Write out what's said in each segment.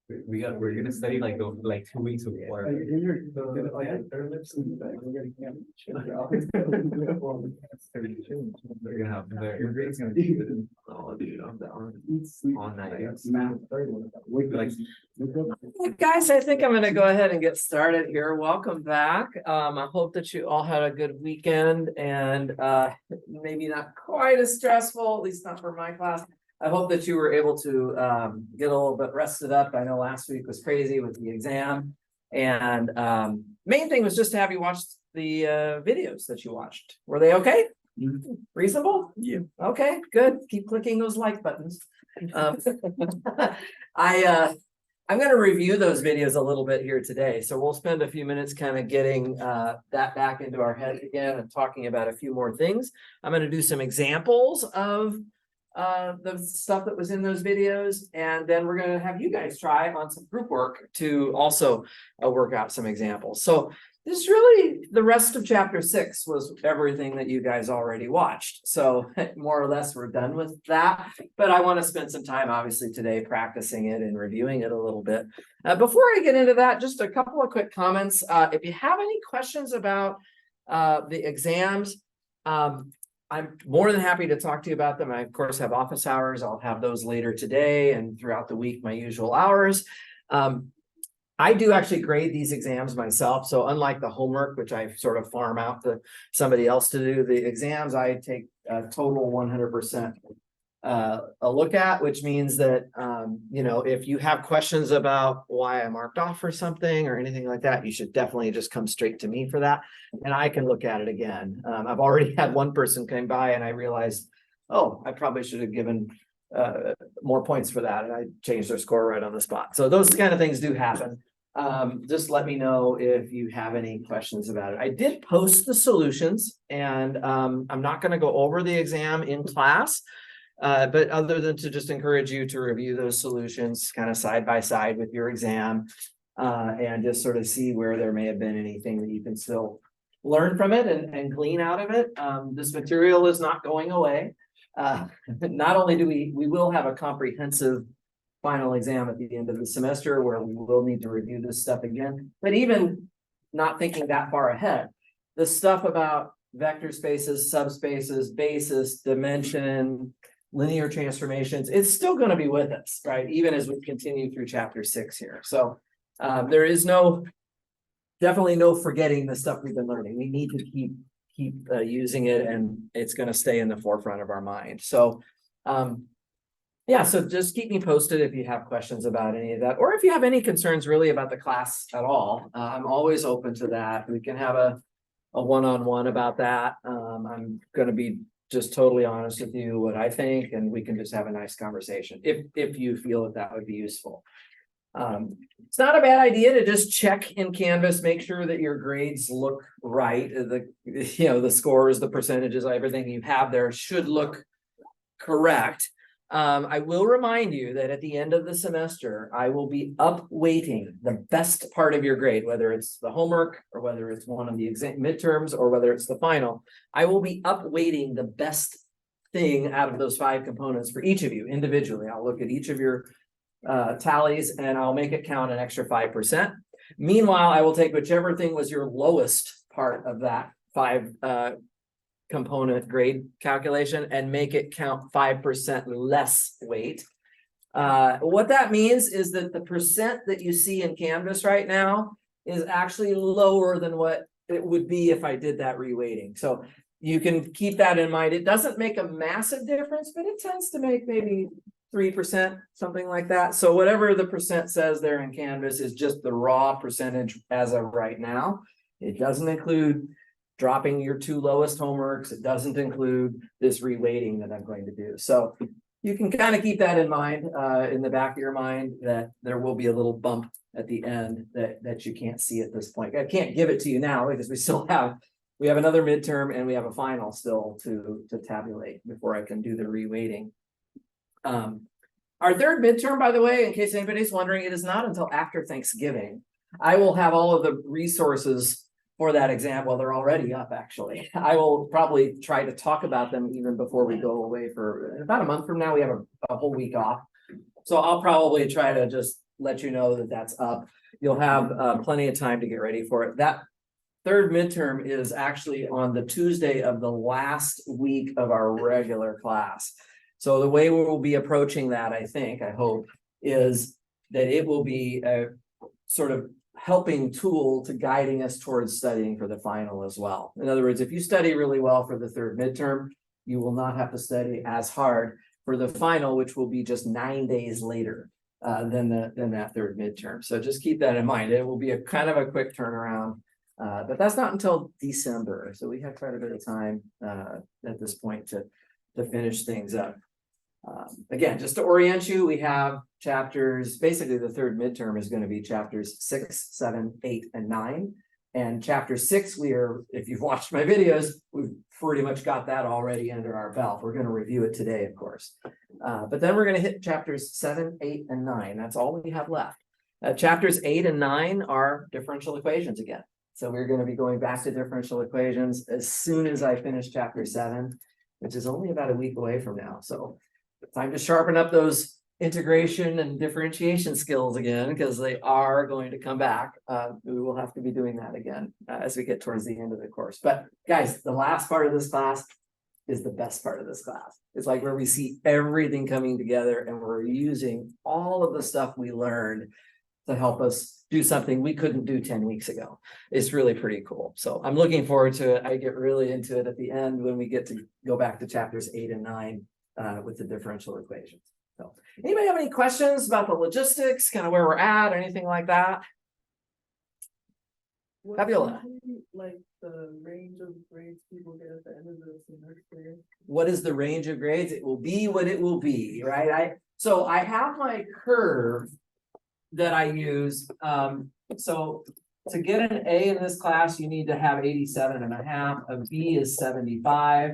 We're gonna study like 2 weeks before. We're gonna have your grade's gonna be good. Oh, dude, I'm down. All night. Hey, guys, I think I'm gonna go ahead and get started here. Welcome back. I hope that you all had a good weekend and maybe not quite as stressful, at least not for my class. I hope that you were able to get a little bit rested up. I know last week was crazy with the exam. And main thing was just to have you watch the videos that you watched. Were they okay? Reasonable? Yeah. Okay, good. Keep clicking those like buttons. I'm going to review those videos a little bit here today. So we'll spend a few minutes kind of getting that back into our head again and talking about a few more things. I'm going to do some examples of the stuff that was in those videos, and then we're going to have you guys try on some group work to also work out some examples. So this really, the rest of chapter 6 was everything that you guys already watched. So more or less we're done with that, but I want to spend some time obviously today practicing it and reviewing it a little bit. Before I get into that, just a couple of quick comments. If you have any questions about the exams, I'm more than happy to talk to you about them. I, of course, have office hours. I'll have those later today and throughout the week, my usual hours. I do actually grade these exams myself. So unlike the homework, which I sort of farm out to somebody else to do, the exams I take a total 100% a look at, which means that, you know, if you have questions about why I marked off for something or anything like that, you should definitely just come straight to me for that. And I can look at it again. I've already had one person came by and I realized, oh, I probably should have given more points for that. And I changed their score right on the spot. So those kind of things do happen. Just let me know if you have any questions about it. I did post the solutions and I'm not going to go over the exam in class. But other than to just encourage you to review those solutions kind of side by side with your exam and just sort of see where there may have been anything that you can still learn from it and glean out of it. This material is not going away. Not only do we will have a comprehensive final exam at the end of the semester where we will need to review this stuff again, but even not thinking that far ahead, the stuff about vector spaces, subspaces, basis, dimension, linear transformations, it's still going to be with us, right? Even as we continue through chapter 6 here. So there is definitely no forgetting the stuff we've been learning. We need to keep using it, and it's going to stay in the forefront of our mind. So yeah, so just keep me posted if you have questions about any of that, or if you have any concerns really about the class at all. I'm always open to that. We can have a one-on-one about that. I'm going to be just totally honest with you what I think, and we can just have a nice conversation if you feel that would be useful. It's not a bad idea to just check in Canvas, make sure that your grades look right. The scores, the percentages, everything you have there should look correct. I will remind you that at the end of the semester, I will be upweighting the best part of your grade, whether it's the homework or whether it's one of the midterms or whether it's the final. I will be upweighting the best thing out of those 5 components for each of you individually. I'll look at each of your tallies and I'll make it count an extra 5%. Meanwhile, I will take whichever thing was your lowest part of that 5 component grade calculation and make it count 5% less weight. What that means is that the percent that you see in Canvas right now is actually lower than what it would be if I did that reweighting. So you can keep that in mind. It doesn't make a massive difference, but it tends to make maybe 3%, something like that. So whatever the percent says there in Canvas is just the raw percentage as of right now. It doesn't include dropping your 2 lowest homeworks. It doesn't include this reweighting that I'm going to do. So you can kind of keep that in mind, in the back of your mind, that there will be a little bump at the end that you can't see at this point. I can't give it to you now because we have another midterm and we have a final still to tabulate before I can do the reweighting. Our third midterm, by the way, in case anybody's wondering, it is not until after Thanksgiving. I will have all of the resources for that exam. Well, they're already up, actually. I will probably try to talk about them even before we go away for about a month from now. We have a whole week off. So I'll probably try to just let you know that that's up. You'll have plenty of time to get ready for it. That third midterm is actually on the Tuesday of the last week of our regular class. So the way we will be approaching that, I hope, is that it will be a sort of helping tool to guiding us towards studying for the final as well. In other words, if you study really well for the third midterm, you will not have to study as hard for the final, which will be just 9 days later than that third midterm. So just keep that in mind. It will be a kind of a quick turnaround, but that's not until December. So we have quite a bit of time at this point to finish things up. Again, just to orient you, we have chapters, basically the third midterm is going to be chapters 6, 7, 8, and 9. And chapter 6, if you've watched my videos, we've pretty much got that already under our belt. We're going to review it today, of course. But then we're going to hit chapters 7, 8, and 9. That's all we have left. Chapters 8 and 9 are differential equations again. So we're going to be going back to differential equations as soon as I finish chapter 7, which is only about a week away from now. So time to sharpen up those integration and differentiation skills again, because they are going to come back. We will have to be doing that again as we get towards the end of the course. But guys, the last part of this class is the best part of this class. It's like where we see everything coming together and we're using all of the stuff we learned to help us do something we couldn't do 10 weeks ago. It's really pretty cool. So I'm looking forward to it. I get really into it at the end when we get to go back to chapters 8 and 9 with the differential equations. So anybody have any questions about the logistics, kind of where we're at or anything like that? Fabiola. Like the range of grades people get at the end of the semester? What is the range of grades? It will be what it will be, right? So I have my curve that I use. So to get an A in this class, you need to have 87.5. A B is 75.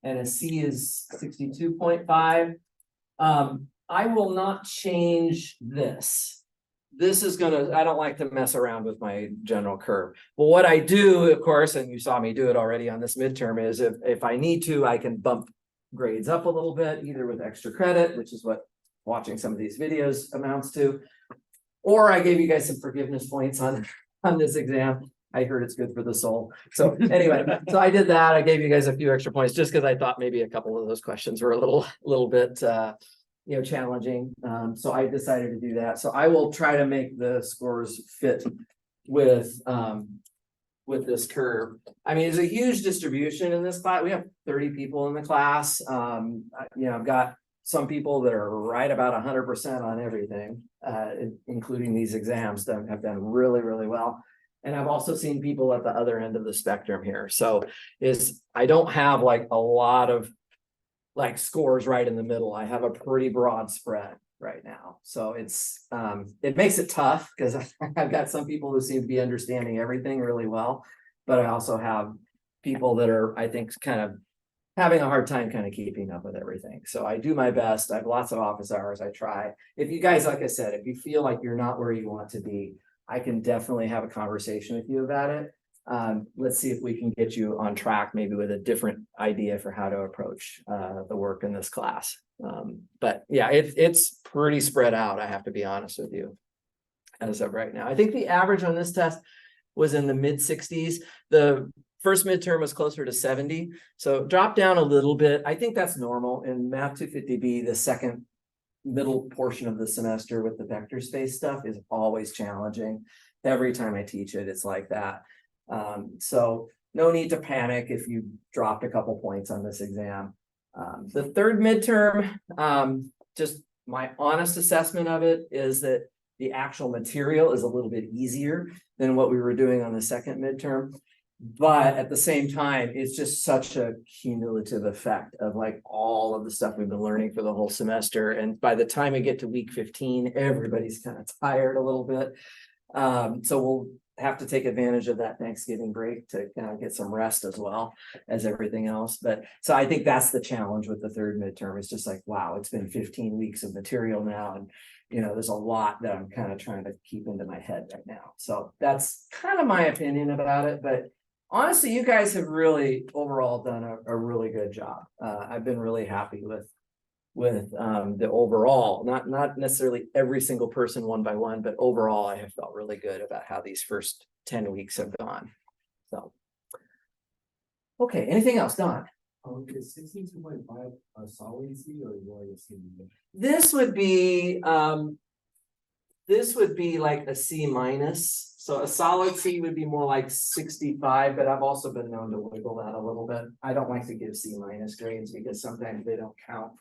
And a C is 62.5. I will not change this. This is I don't like to mess around with my general curve. Well, what I do, of course, and you saw me do it already on this midterm, is if I need to, I can bump grades up a little bit, either with extra credit, which is what watching some of these videos amounts to, or I gave you guys some forgiveness points on this exam. I heard it's good for the soul. So anyway, so I did that. I gave you guys a few extra points just because I thought maybe a couple of those questions were a little bit challenging. So I decided to do that. So I will try to make the scores fit with this curve. I mean, there's a huge distribution in this class. We have 30 people in the class. I've got some people that are right about 100% on everything, including these exams that have done really, really well. And I've also seen people at the other end of the spectrum here. So I don't have like a lot of like scores right in the middle. I have a pretty broad spread right now. So it makes it tough because I've got some people who seem to be understanding everything really well, but I also have people that are, I think, kind of having a hard time kind of keeping up with everything. So I do my best. I have lots of office hours. I try. If you guys, like I said, if you feel like you're not where you want to be, I can definitely have a conversation with you about it. Let's see if we can get you on track, maybe with a different idea for how to approach the work in this class. But yeah, it's pretty spread out, I have to be honest with you, as of right now. I think the average on this test was in the mid 60s. The first midterm was closer to 70. So drop down a little bit. I think that's normal. In Math 250B, the second middle portion of the semester with the vector space stuff is always challenging. Every time I teach it, it's like that. So no need to panic if you dropped a couple points on this exam. The third midterm, just my honest assessment of it is that the actual material is a little bit easier than what we were doing on the second midterm. But at the same time, it's just such a cumulative effect of like all of the stuff we've been learning for the whole semester. And by the time we get to week 15, everybody's kind of tired a little bit. So we'll have to take advantage of that Thanksgiving break to kind of get some rest as well as everything else. But so I think that's the challenge with the third midterm. It's just like, wow, it's been 15 weeks of material now. And there's a lot that I'm kind of trying to keep into my head right now. So that's kind of my opinion about it. But honestly, you guys have really overall done a really good job. I've been really happy with with the overall, not necessarily every single person one by one, but overall, I have felt really good about how these first 10 weeks have gone. So. Okay, anything else, Don? Is 62.5 a solid C or you a C? This would be like a C minus. So a solid C would be more like 65, but I've also been known to wiggle that a little bit. I don't like to give C minus grades because sometimes they don't count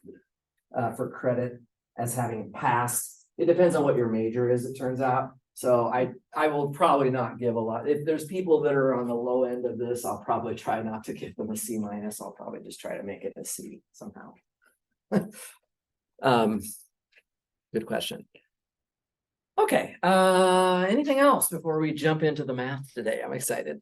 for credit as having passed. It depends on what your major is, it turns out. So I will probably not give a lot. If there's people that are on the low end of this, I'll probably try not to give them a C minus. I'll probably just try to make it a C somehow. Good question. Okay, anything else before we jump into the math today? I'm excited.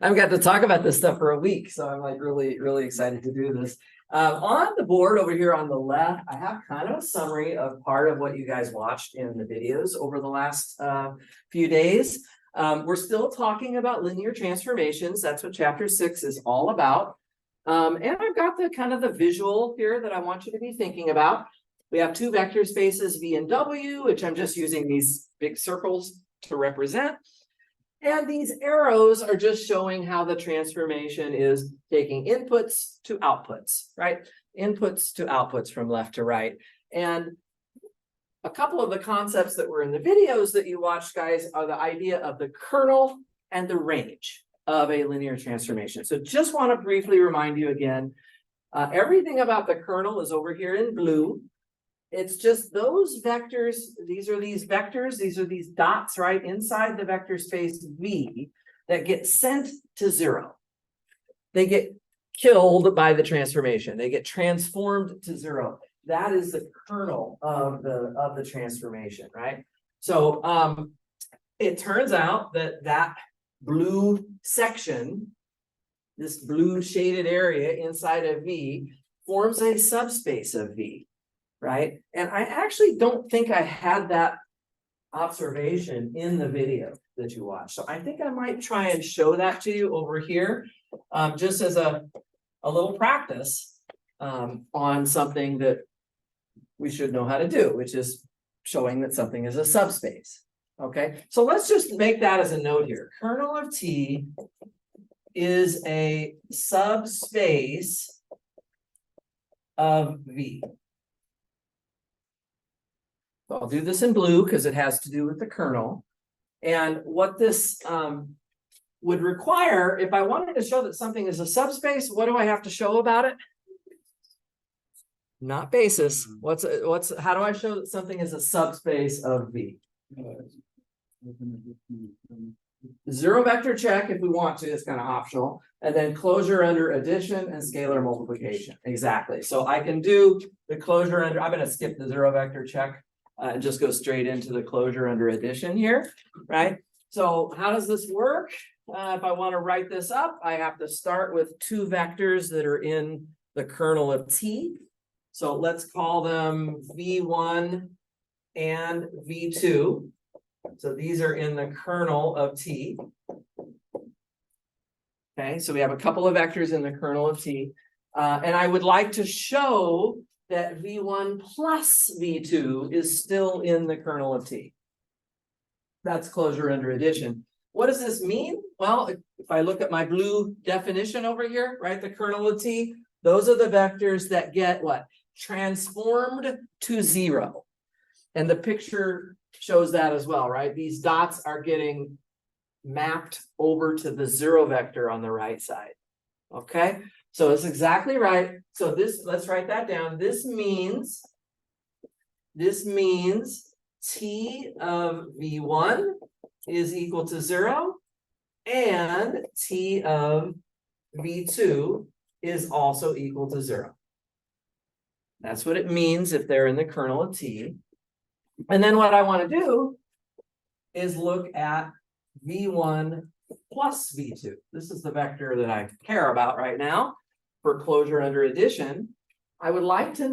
I've got to talk about this stuff for a week, so I'm like really excited to do this. On the board over here on the left, I have kind of a summary of part of what you guys watched in the videos over the last few days. We're still talking about linear transformations. That's what chapter 6 is all about. And I've got the kind of the visual here that I want you to be thinking about. We have two vector spaces, V and W, which I'm just using these big circles to represent. And these arrows are just showing how the transformation is taking inputs to outputs, right? Inputs to outputs from left to right. And a couple of the concepts that were in the videos that you watched, guys, are the idea of the kernel and the range of a linear transformation. So just want to briefly remind you again, everything about the kernel is over here in blue. It's just those vectors, these are these vectors, these are these dots, right, inside the vector space V that get sent to 0. They get killed by the transformation. They get transformed to 0. That is the kernel of the transformation, right? So it turns out that blue section, this blue shaded area inside of V, forms a subspace of V. Right? And I actually don't think I had that observation in the video that you watched. So I think I might try and show that to you over here, just as a little practice on something that we should know how to do, which is showing that something is a subspace. Okay, so let's just make that as a note here. Kernel of T is a subspace of V. So I'll do this in blue because it has to do with the kernel. And what this would require, if I wanted to show that something is a subspace, what do I have to show about it? Not basis. How do I show that something is a subspace of V? Zero vector check if we want to, it's kind of optional. And then closure under addition and scalar multiplication. Exactly. So I can do the closure under, I'm going to skip the zero vector check. And just go straight into the closure under addition here, right? So how does this work? If I want to write this up, I have to start with two vectors that are in the kernel of T. So let's call them V1 and V2. So these are in the kernel of T. Okay, so we have a couple of vectors in the kernel of T. And I would like to show that V1 plus V2 is still in the kernel of T. That's closure under addition. What does this mean? Well, if I look at my blue definition over here, right, the kernel of T, those are the vectors that get what? Transformed to 0. And the picture shows that as well, right? These dots are getting mapped over to the 0 vector on the right side. Okay? So it's exactly right. So this, let's write that down. This means T of V1 is equal to 0 and T of V2 is also equal to 0. That's what it means if they're in the kernel of T. And then what I want to do is look at V1 plus V2. This is the vector that I care about right now for closure under addition. I would like to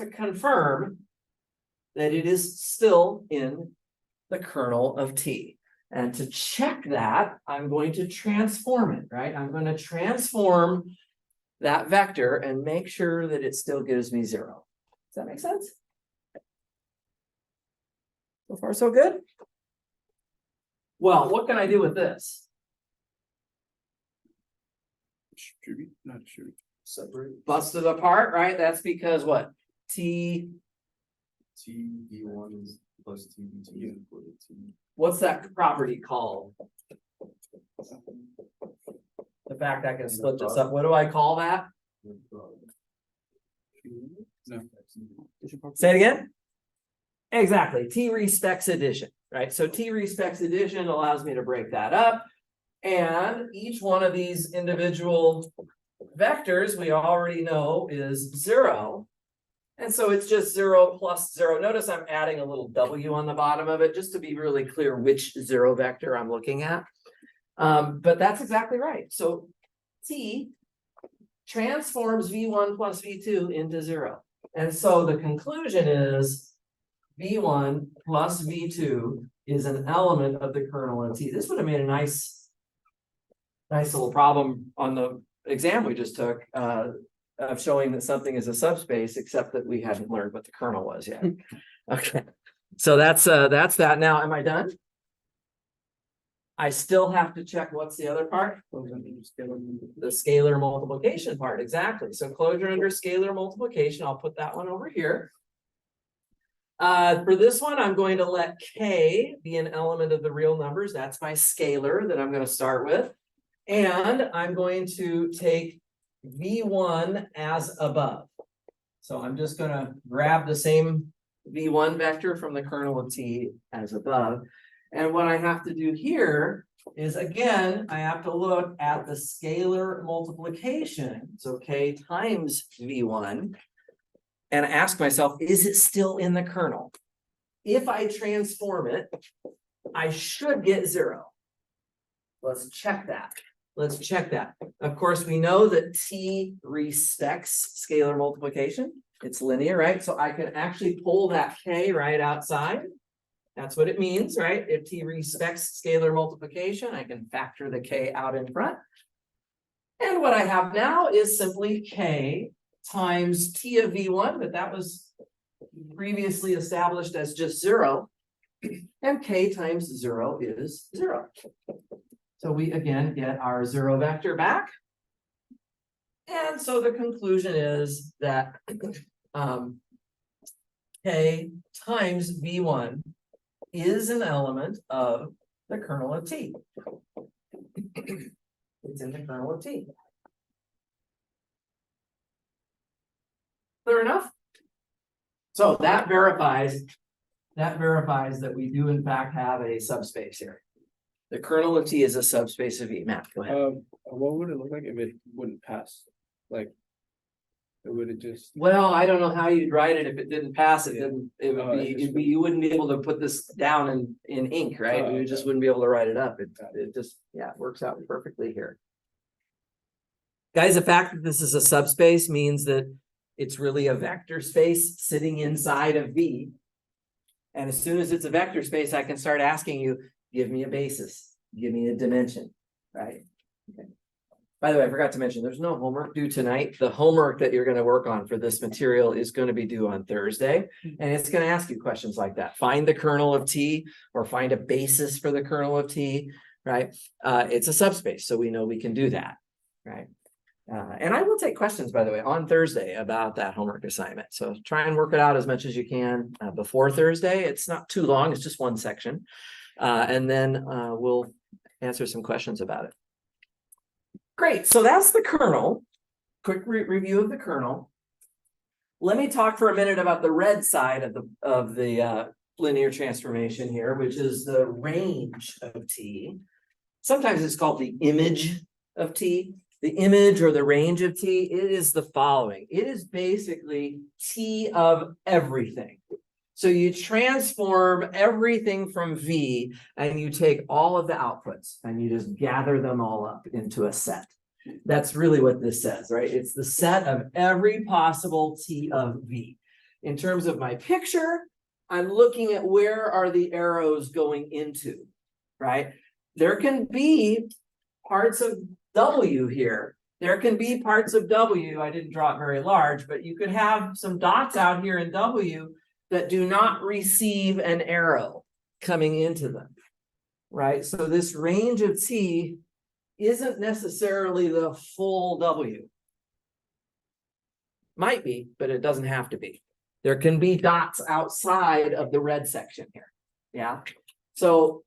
confirm that it is still in the kernel of T. And to check that, I'm going to transform it, right? I'm going to transform that vector and make sure that it still gives me 0. Does that make sense? So far, so good? Well, what can I do with this? Distribute, not distribute. Separate. Bust it apart, right? That's because what? T, TV1 is plus TV2 is equal to T. what's that property called? The fact I can split this up, what do I call that? No. Say it again? Exactly, T respects addition, right? So T respects addition allows me to break that up. And each one of these individual vectors we already know is 0. And so it's just 0 plus 0. Notice I'm adding a little W on the bottom of it just to be really clear which 0 vector I'm looking at. But that's exactly right. So T transforms V1 plus V2 into 0. And so the conclusion is V1 plus V2 is an element of the kernel of T. This would have made a nice little problem on the exam we just took, of showing that something is a subspace, except that we hadn't learned what the kernel was yet. Okay, so that's that. Now, am I done? I still have to check what's the other part? The scalar multiplication part, exactly. So closure under scalar multiplication, I'll put that one over here. For this one, I'm going to let K be an element of the real numbers. That's my scalar that I'm going to start with. And I'm going to take V1 as above. So I'm just going to grab the same V1 vector from the kernel of T as above. And what I have to do here is, again, I have to look at the scalar multiplication. So K times V1. And ask myself, is it still in the kernel? If I transform it, I should get 0. Let's check that. Let's check that. Of course, we know that T respects scalar multiplication. It's linear, right? So I can actually pull that K right outside. That's what it means, right? If T respects scalar multiplication, I can factor the K out in front. And what I have now is simply K times T of V1, but that was previously established as just 0. And K times 0 is 0. So we again get our 0 vector back. And so the conclusion is that K times V1 is an element of the kernel of T. It's in the kernel of T. Clear enough? So that verifies that we do in fact have a subspace here. The kernel of T is a subspace of E. Matt, go ahead. What would it look like if it wouldn't pass? Like, it would have just. Well, I don't know how you'd write it if it didn't pass. It would be, you wouldn't be able to put this down in ink, right? You just wouldn't be able to write it up. It just, yeah, it works out perfectly here. Guys, the fact that this is a subspace means that it's really a vector space sitting inside of V. And as soon as it's a vector space, I can start asking you, give me a basis, give me a dimension, right? Okay. By the way, I forgot to mention, there's no homework due tonight. The homework that you're going to work on for this material is going to be due on Thursday. And it's going to ask you questions like that. Find the kernel of T or find a basis for the kernel of T, right? It's a subspace, so we know we can do that, right? And I will take questions, by the way, on Thursday about that homework assignment. So try and work it out as much as you can before Thursday. It's not too long. It's just one section. And then we'll answer some questions about it. Great. So that's the kernel. Quick review of the kernel. Let me talk for a minute about the red side of the linear transformation here, which is the range of T. Sometimes it's called the image of T. The image or the range of T, it is the following. It is basically T of everything. So you transform everything from V and you take all of the outputs and you just gather them all up into a set. That's really what this says, right? It's the set of every possible T of V. In terms of my picture, I'm looking at where are the arrows going into, right? There can be parts of W here There can be parts of W, I didn't draw it very large, but you could have some dots out here in W that do not receive an arrow coming into them, right? So this range of T isn't necessarily the full W. Might be, but it doesn't have to be. There can be dots outside of the red section here, yeah? So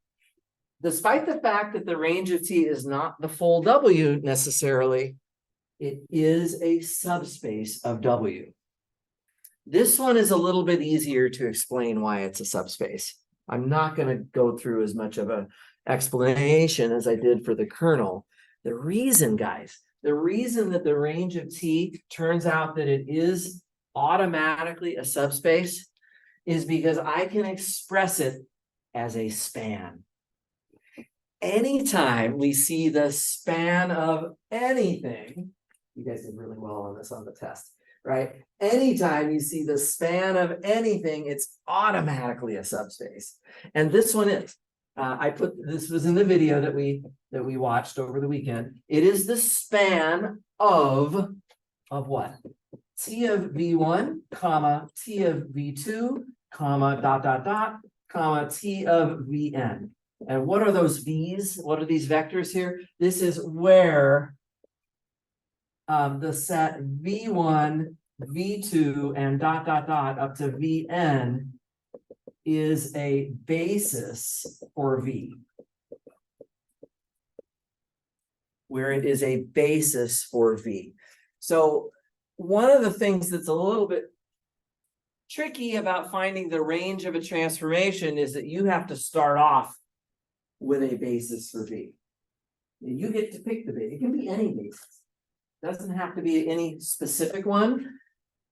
despite the fact that the range of T is not the full W necessarily, it is a subspace of W. This one is a little bit easier to explain why it's a subspace. I'm not going to go through as much of an explanation as I did for the kernel. The reason, guys, the reason that the range of T turns out that it is automatically a subspace is because I can express it as a span. Anytime we see the span of anything, you guys did really well on this on the test, right? Anytime you see the span of anything, it's automatically a subspace. And this one is. This was in the video that we watched over the weekend. It is the span of what? T of V1, comma, T of V2, comma, dot, dot, dot, comma, T of Vn. And what are those V's? What are these vectors here? This is where the set V1, V2, and dot, dot, dot up to Vn is a basis for V. Where it is a basis for V. So one of the things that's a little bit tricky about finding the range of a transformation is that you have to start off with a basis for V. You get to pick the base. It can be any basis. Doesn't have to be any specific one.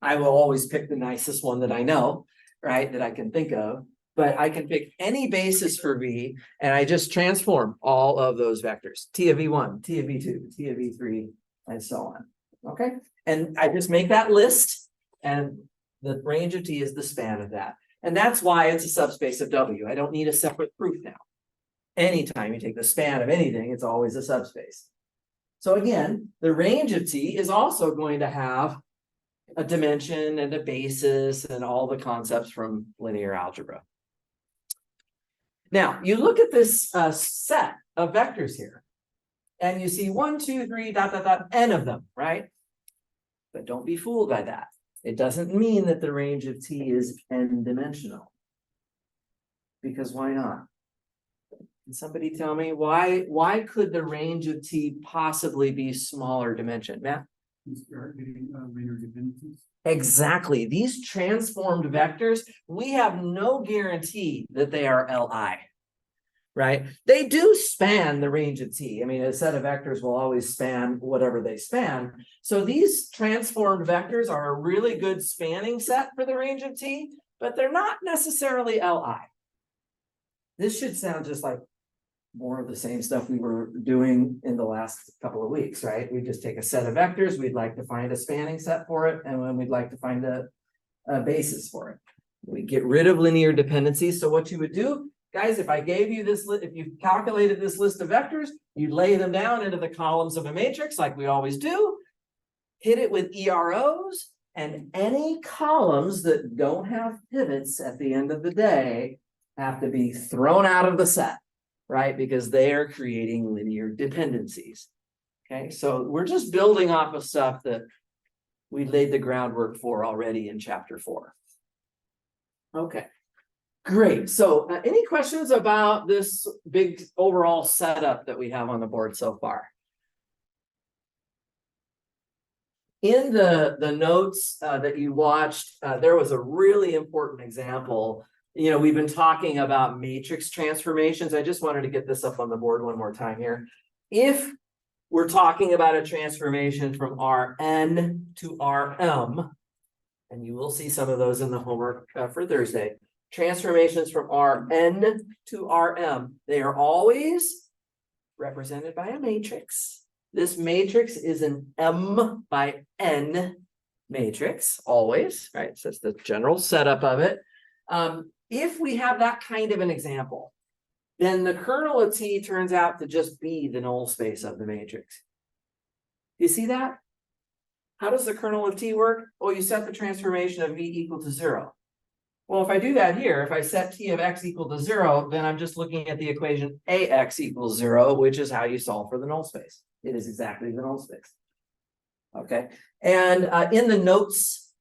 I will always pick the nicest one that I know, right, that I can think of. But I can pick any basis for V, and I just transform all of those vectors. T of V1, T of V2, T of V3, and so on. Okay? And I just make that list, and the range of T is the span of that. And that's why it's a subspace of W. I don't need a separate proof now. Anytime you take the span of anything, it's always a subspace. So again, the range of T is also going to have a dimension and a basis and all the concepts from linear algebra. Now, you look at this set of vectors here, and you see 1, 2, 3, dot, dot, dot, n of them, right? But don't be fooled by that. It doesn't mean that the range of T is n-dimensional. Because why not? Can somebody tell me why could the range of T possibly be smaller dimension? Matt? Linear dependencies. Exactly. These transformed vectors, we have no guarantee that they are Li, right? They do span the range of T. I mean, a set of vectors will always span whatever they span. So these transformed vectors are a really good spanning set for the range of T, but they're not necessarily Li. This should sound just like more of the same stuff we were doing in the last couple of weeks, right? We just take a set of vectors, we'd like to find a spanning set for it, and then we'd like to find a basis for it. We get rid of linear dependencies. So what you would do, guys, if I gave you this, if you calculated this list of vectors, you'd lay them down into the columns of a matrix like we always do, hit it with EROs, and any columns that don't have pivots at the end of the day have to be thrown out of the set. Right? Because they are creating linear dependencies. Okay, so we're just building off of stuff that we laid the groundwork for already in chapter 4. Okay, great. So any questions about this big overall setup that we have on the board so far? In the notes that you watched, there was a really important example. You know, we've been talking about matrix transformations. I just wanted to get this up on the board one more time here. If we're talking about a transformation from Rn to Rm, and you will see some of those in the homework for Thursday, transformations from Rn to Rm, they are always represented by a matrix. This matrix is an M by N matrix, always, right? So that's the general setup of it. If we have that kind of an example, then the kernel of T turns out to just be the null space of the matrix. You see that? How does the kernel of t work? Well, you set the transformation of v equal to 0. Well, if I do that here, if I set t of x equal to 0, then I'm just looking at the equation ax equals 0, which is how you solve for the null space. It is exactly the null space. Okay, and in the notes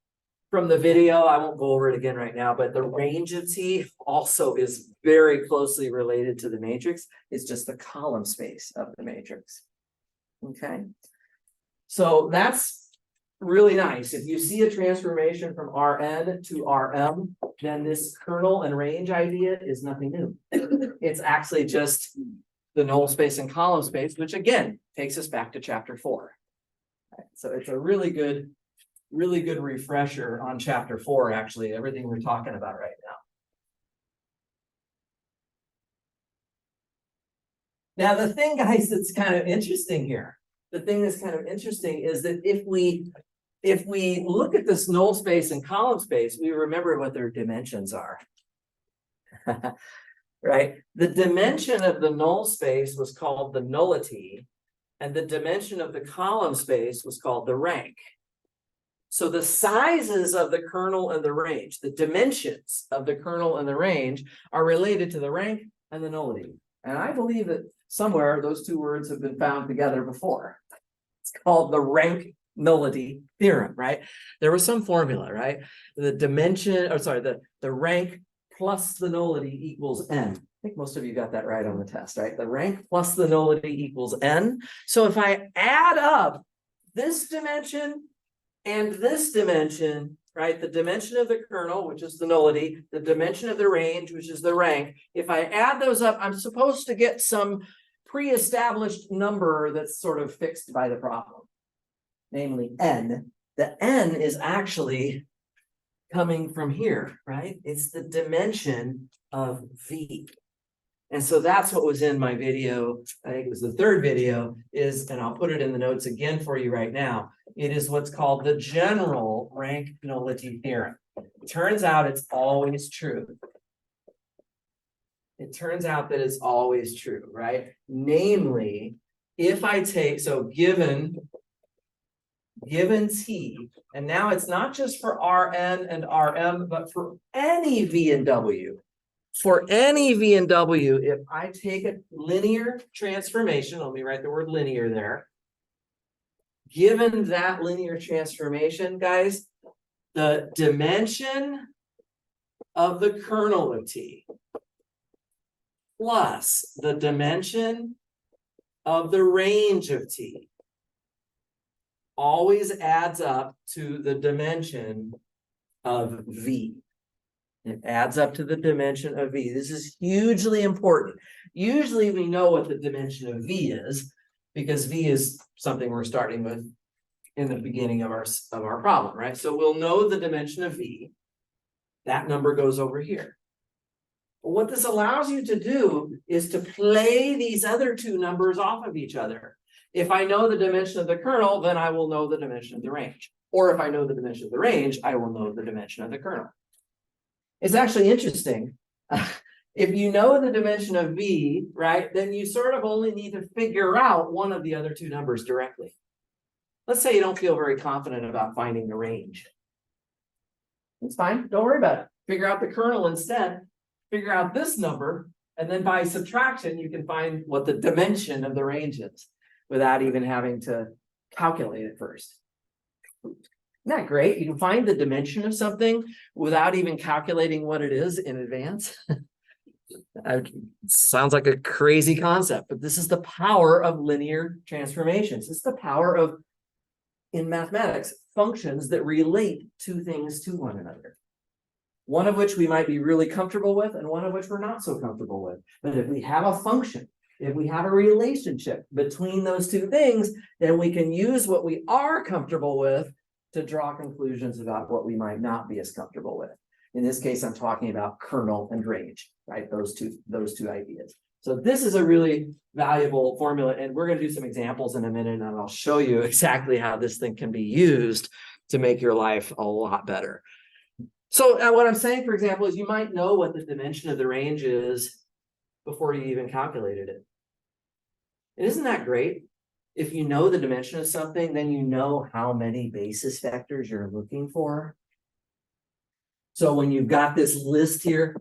from the video, I won't go over it again right now, but the range of t also is very closely related to the matrix. It's just the column space of the matrix. Okay, so that's really nice. If you see a transformation from Rn to Rm, then this kernel and range idea is nothing new. It's actually just the null space and column space, which again takes us back to chapter 4. So it's a really good refresher on chapter 4, actually, everything we're talking about right now. Now, the thing, guys, that's kind of interesting here, is that if we look at this null space and column space, we remember what their dimensions are. Right? The dimension of the null space was called the nullity, and the dimension of the column space was called the rank. So the sizes of the kernel and the range, the dimensions of the kernel and the range are related to the rank and the nullity. And I believe that somewhere those two words have been found together before. It's called the rank nullity theorem, right? There was some formula, right? The dimension, or sorry, the rank plus the nullity equals n. I think most of you got that right on the test, right? The rank plus the nullity equals n. So if I add up this dimension and this dimension, right? The dimension of the kernel, which is the nullity, the dimension of the range, which is the rank. If I add those up, I'm supposed to get some pre-established number that's sort of fixed by the problem, namely n. The n is actually coming from here, right? It's the dimension of v. And so that's what was in my video. I think it was the third video is, and I'll put it in the notes again for you right now. It is what's called the general rank nullity theorem. It turns out it's always true. It turns out that it's always true, right? Namely, if I take, so given t, and now it's not just for Rn and Rm, but for any v and w. For any v and w, if I take a linear transformation, let me write the word linear there. Given that linear transformation, guys, the dimension of the kernel of t plus the dimension of the range of t always adds up to the dimension of v. It adds up to the dimension of v. This is hugely important. Usually we know what the dimension of v is because v is something we're starting with in the beginning of our problem, right? So we'll know the dimension of v. That number goes over here. But what this allows you to do is to play these other two numbers off of each other. If I know the dimension of the kernel, then I will know the dimension of the range. Or if I know the dimension of the range, I will know the dimension of the kernel. It's actually interesting. If you know the dimension of v, right, then you sort of only need to figure out one of the other two numbers directly. Let's say you don't feel very confident about finding the range. It's fine. Don't worry about it. Figure out the kernel instead. Figure out this number, and then by subtraction, you can find what the dimension of the range is without even having to calculate it first. Isn't that great? You can find the dimension of something without even calculating what it is in advance. Sounds like a crazy concept, but this is the power of linear transformations. It's the power of, in mathematics, functions that relate two things to one another. One of which we might be really comfortable with and one of which we're not so comfortable with. But if we have a function, if we have a relationship between those two things, then we can use what we are comfortable with to draw conclusions about what we might not be as comfortable with. In this case, I'm talking about kernel and range, right? Those two ideas. So this is a really valuable formula, and we're going to do some examples in a minute, and I'll show you exactly how this thing can be used to make your life a lot better. So what I'm saying, for example, is you might know what the dimension of the range is before you even calculated it. And isn't that great? if you know the dimension of something, then you know how many basis vectors you're looking for. So when you've got this list here,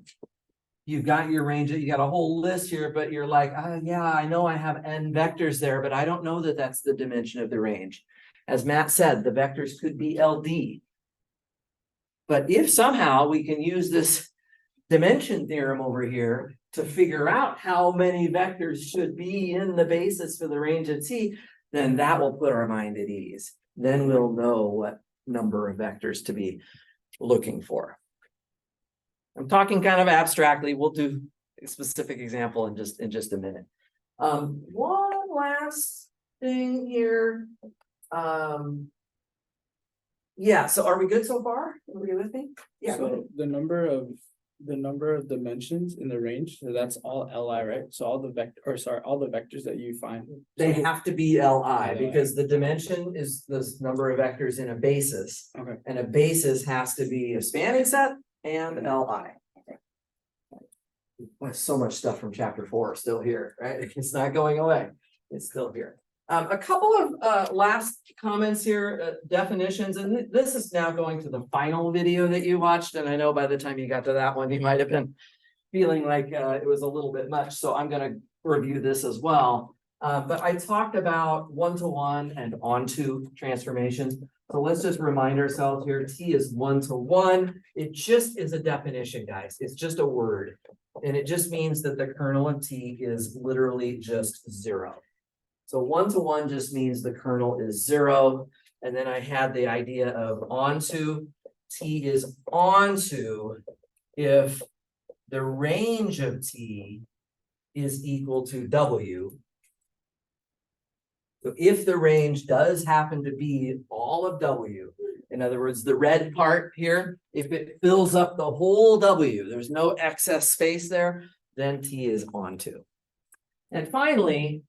you've got your range, you got a whole list here, but you're like, yeah, I know I have n vectors there, but I don't know that that's the dimension of the range. As Matt said, the vectors could be LD. But if somehow we can use this dimension theorem over here to figure out how many vectors should be in the basis for the range of T, then that will put our mind at ease. Then we'll know what number of vectors to be looking for. I'm talking kind of abstractly. We'll do a specific example in just a minute. One last thing here. Yeah, so are we good so far? Are you with me? Yeah, go ahead. So the number of dimensions in the range, so that's all Li, right? So all the all the vectors that you find. They have to be Li Li. because the dimension is the number of vectors in a basis. Okay. And a basis has to be a spanning set and Li. Well, so much stuff from chapter 4 still here, right? It's not going away. It's still here. A couple of last comments here, definitions, and this is now going to the final video that you watched. And I know by the time you got to that one, you might have been feeling like it was a little bit much. So I'm going to review this as well. But I talked about one-to-one and onto transformations. So let's just remind ourselves here, T is one-to-one. It just is a definition, guys. It's just a word. And it just means that the kernel of T is literally just 0. So one-to-one just means the kernel is 0. And then I had the idea of onto. T is onto if the range of T is equal to W. So if the range does happen to be all of W, in other words, the red part here, if it fills up the whole W, there's no excess space there, then T is onto. And finally,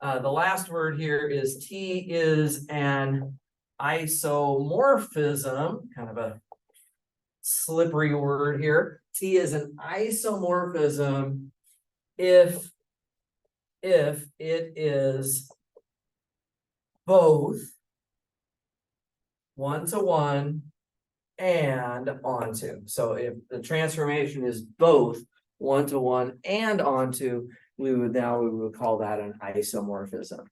the last word here is T is an isomorphism, kind of a slippery word here. T is an isomorphism if it is both one-to-one and onto. So if the transformation is both one-to-one and onto, we would call that an isomorphism.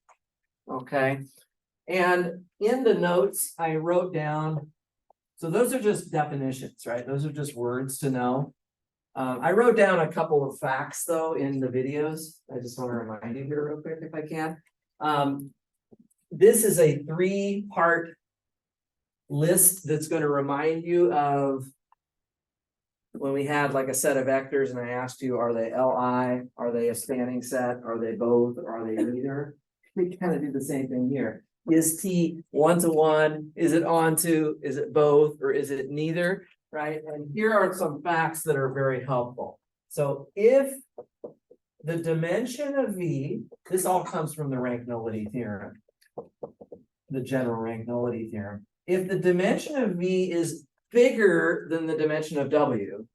Okay. And in the notes, I wrote down, so those are just definitions, right? Those are just words to know. I wrote down a couple of facts though in the videos. I just want to remind you here real quick if I can. This is a 3-part list that's going to remind you of when we had like a set of vectors and I asked you, are they Li? Are they a spanning set? Are they both? Are they neither? We kind of do the same thing here. Is T one-to-one? Is it onto? Is it both? Or is it neither? Right? And here are some facts that are very helpful. So if the dimension of V, this all comes from the rank nullity theorem, the general rank nullity theorem. If the dimension of V is bigger than the dimension of W,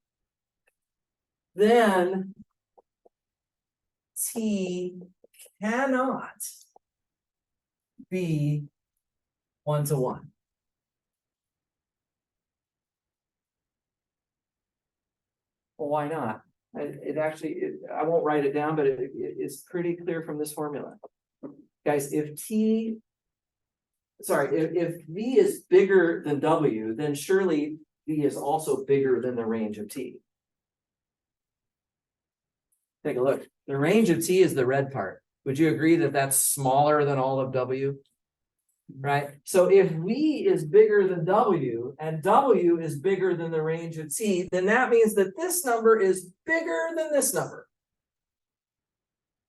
then T cannot be one-to-one. Well, why not? I won't write it down, but it's pretty clear from this formula. Guys, if V is bigger than W, then surely V is also bigger than the range of T. Take a look. The range of T is the red part. Would you agree that that's smaller than all of W? Right? So if V is bigger than W and W is bigger than the range of T, then that means that this number is bigger than this number.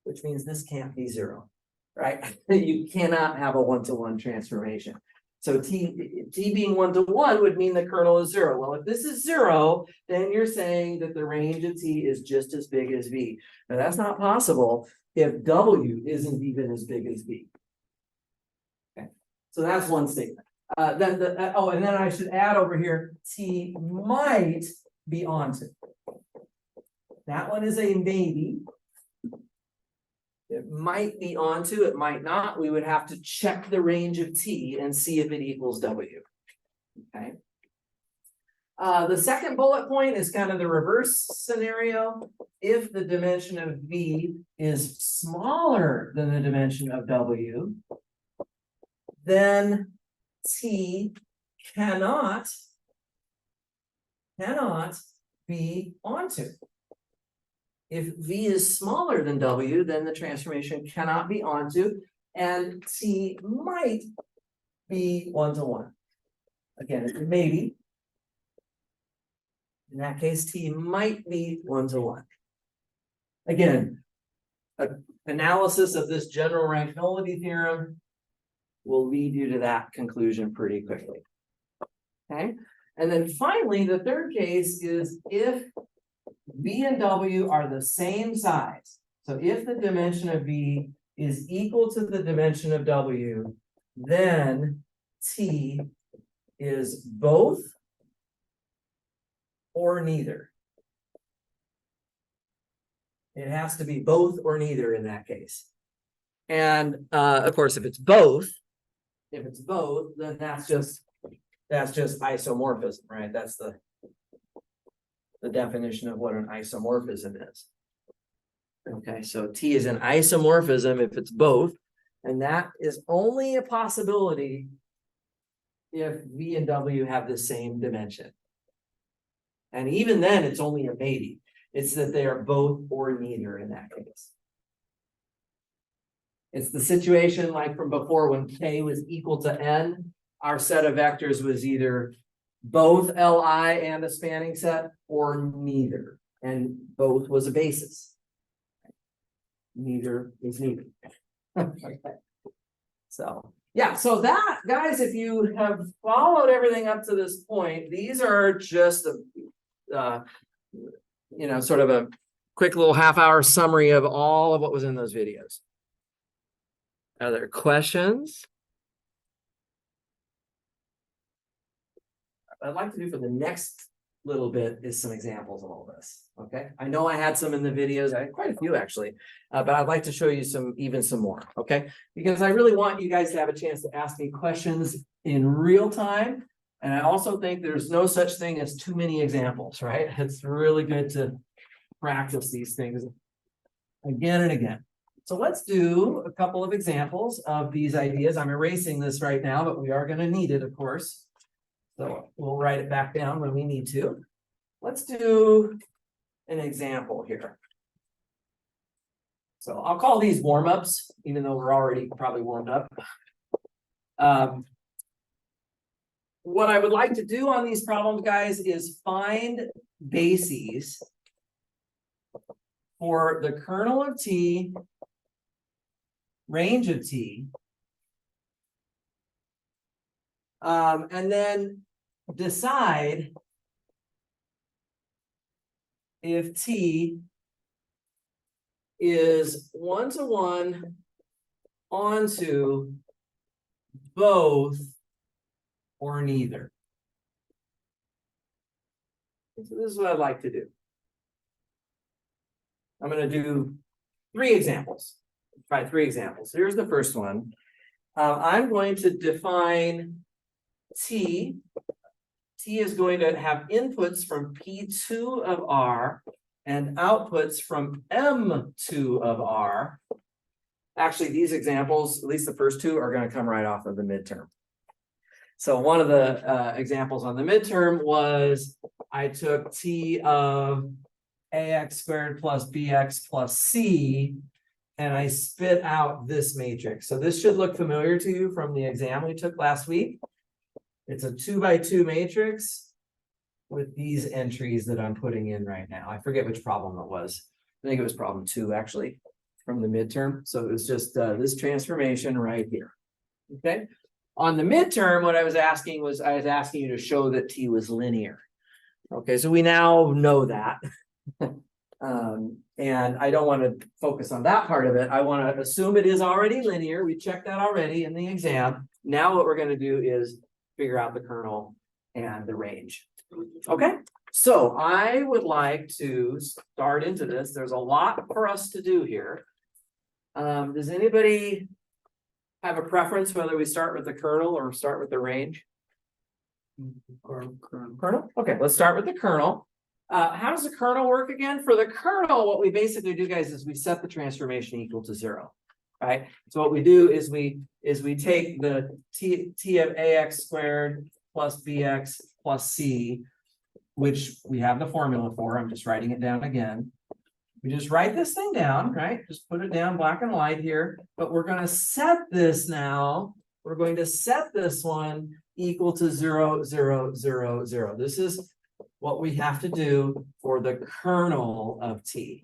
Which means this can't be 0. Right? You cannot have a one-to-one transformation. So T being one-to-one would mean the kernel is 0. Well, if this is 0, then you're saying that the range of T is just as big as V. Now that's not possible if W isn't even as big as V. Okay, so that's one statement. And then I should add over here, T might be onto. That one is a maybe. It might be onto, it might not. We would have to check the range of T and see if it equals W. Okay. The second bullet point is kind of the reverse scenario. If the dimension of V is smaller than the dimension of W, then T cannot be onto. If V is smaller than W, then the transformation cannot be onto, and T might be 1-to-1. Again, it's a maybe. In that case, T might be 1-to-1. Again, analysis of this general rank nullity theorem will lead you to that conclusion pretty quickly. Okay, and then finally, the third case is if V and W are the same size. So if the dimension of V is equal to the dimension of W, then T is both or neither. It has to be both or neither in that case. And of course, if it's both, then that's just isomorphism, right? That's the definition of what an isomorphism is. Okay, so T is an isomorphism if it's both, and that is only a possibility if V and W have the same dimension. And even then, it's only a maybe. It's that they are both or neither in that case. It's the situation like from before when K was equal to N, our set of vectors was either both Li and a spanning set or neither, and both was a basis. Neither is neither. Okay. So yeah, so that, guys, if you have followed everything up to this point, these are just sort of a quick little half-hour summary of all of what was in those videos. Other questions? What I'd like to do for the next little bit is some examples of all this. Okay, I know I had some in the videos, I had quite a few actually, but I'd like to show you some more. Okay, because I really want you guys to have a chance to ask me questions in real time. And I also think there's no such thing as too many examples, right? It's really good to practice these things again and again. So let's do a couple of examples of these ideas. I'm erasing this right now, but we are going to need it, of course. So we'll write it back down when we need to. Let's do an example here. So I'll call these warm-ups, even though we're already probably warmed up. What I would like to do on these problems, guys, is find bases for the kernel of T, range of T, and then decide if T is 1-to-1 onto both or neither. So this is what I'd like to do. I'm going to do 3 examples. Try 3 examples. Here's the first one. I'm going to define T. T is going to have inputs from P2 of R and outputs from M2 of R. Actually, these examples, at least the first 2, are going to come right off of the midterm. So one of the examples on the midterm was I took T of AX squared plus BX plus C, and I spit out this matrix. So this should look familiar to you from the exam we took last week. It's a 2x2 matrix with these entries that I'm putting in right now. I forget which problem it was. I think it was problem 2 actually from the midterm. So it was just this transformation right here. Okay. On the midterm, what I was asking you to show that T was linear. Okay, so we now know that. And I don't want to focus on that part of it. I want to assume it is already linear. We checked that already in the exam. Now what we're going to do is figure out the kernel and the range. Okay, so I would like to start into this. There's a lot for us to do here. Does anybody have a preference whether we start with the kernel or start with the range? Kernel? Okay, let's start with the kernel. How does the kernel work again? For the kernel, what we basically do, guys, is we set the transformation equal to 0. Right? So what we do is we take the t of ax squared plus bx plus c, which we have the formula for. I'm just writing it down again. We just write this thing down, right? Just put it down black and white here, but we're going to set this now. We're going to set this one equal to 0, 0, 0, 0. This is what we have to do for the kernel of t.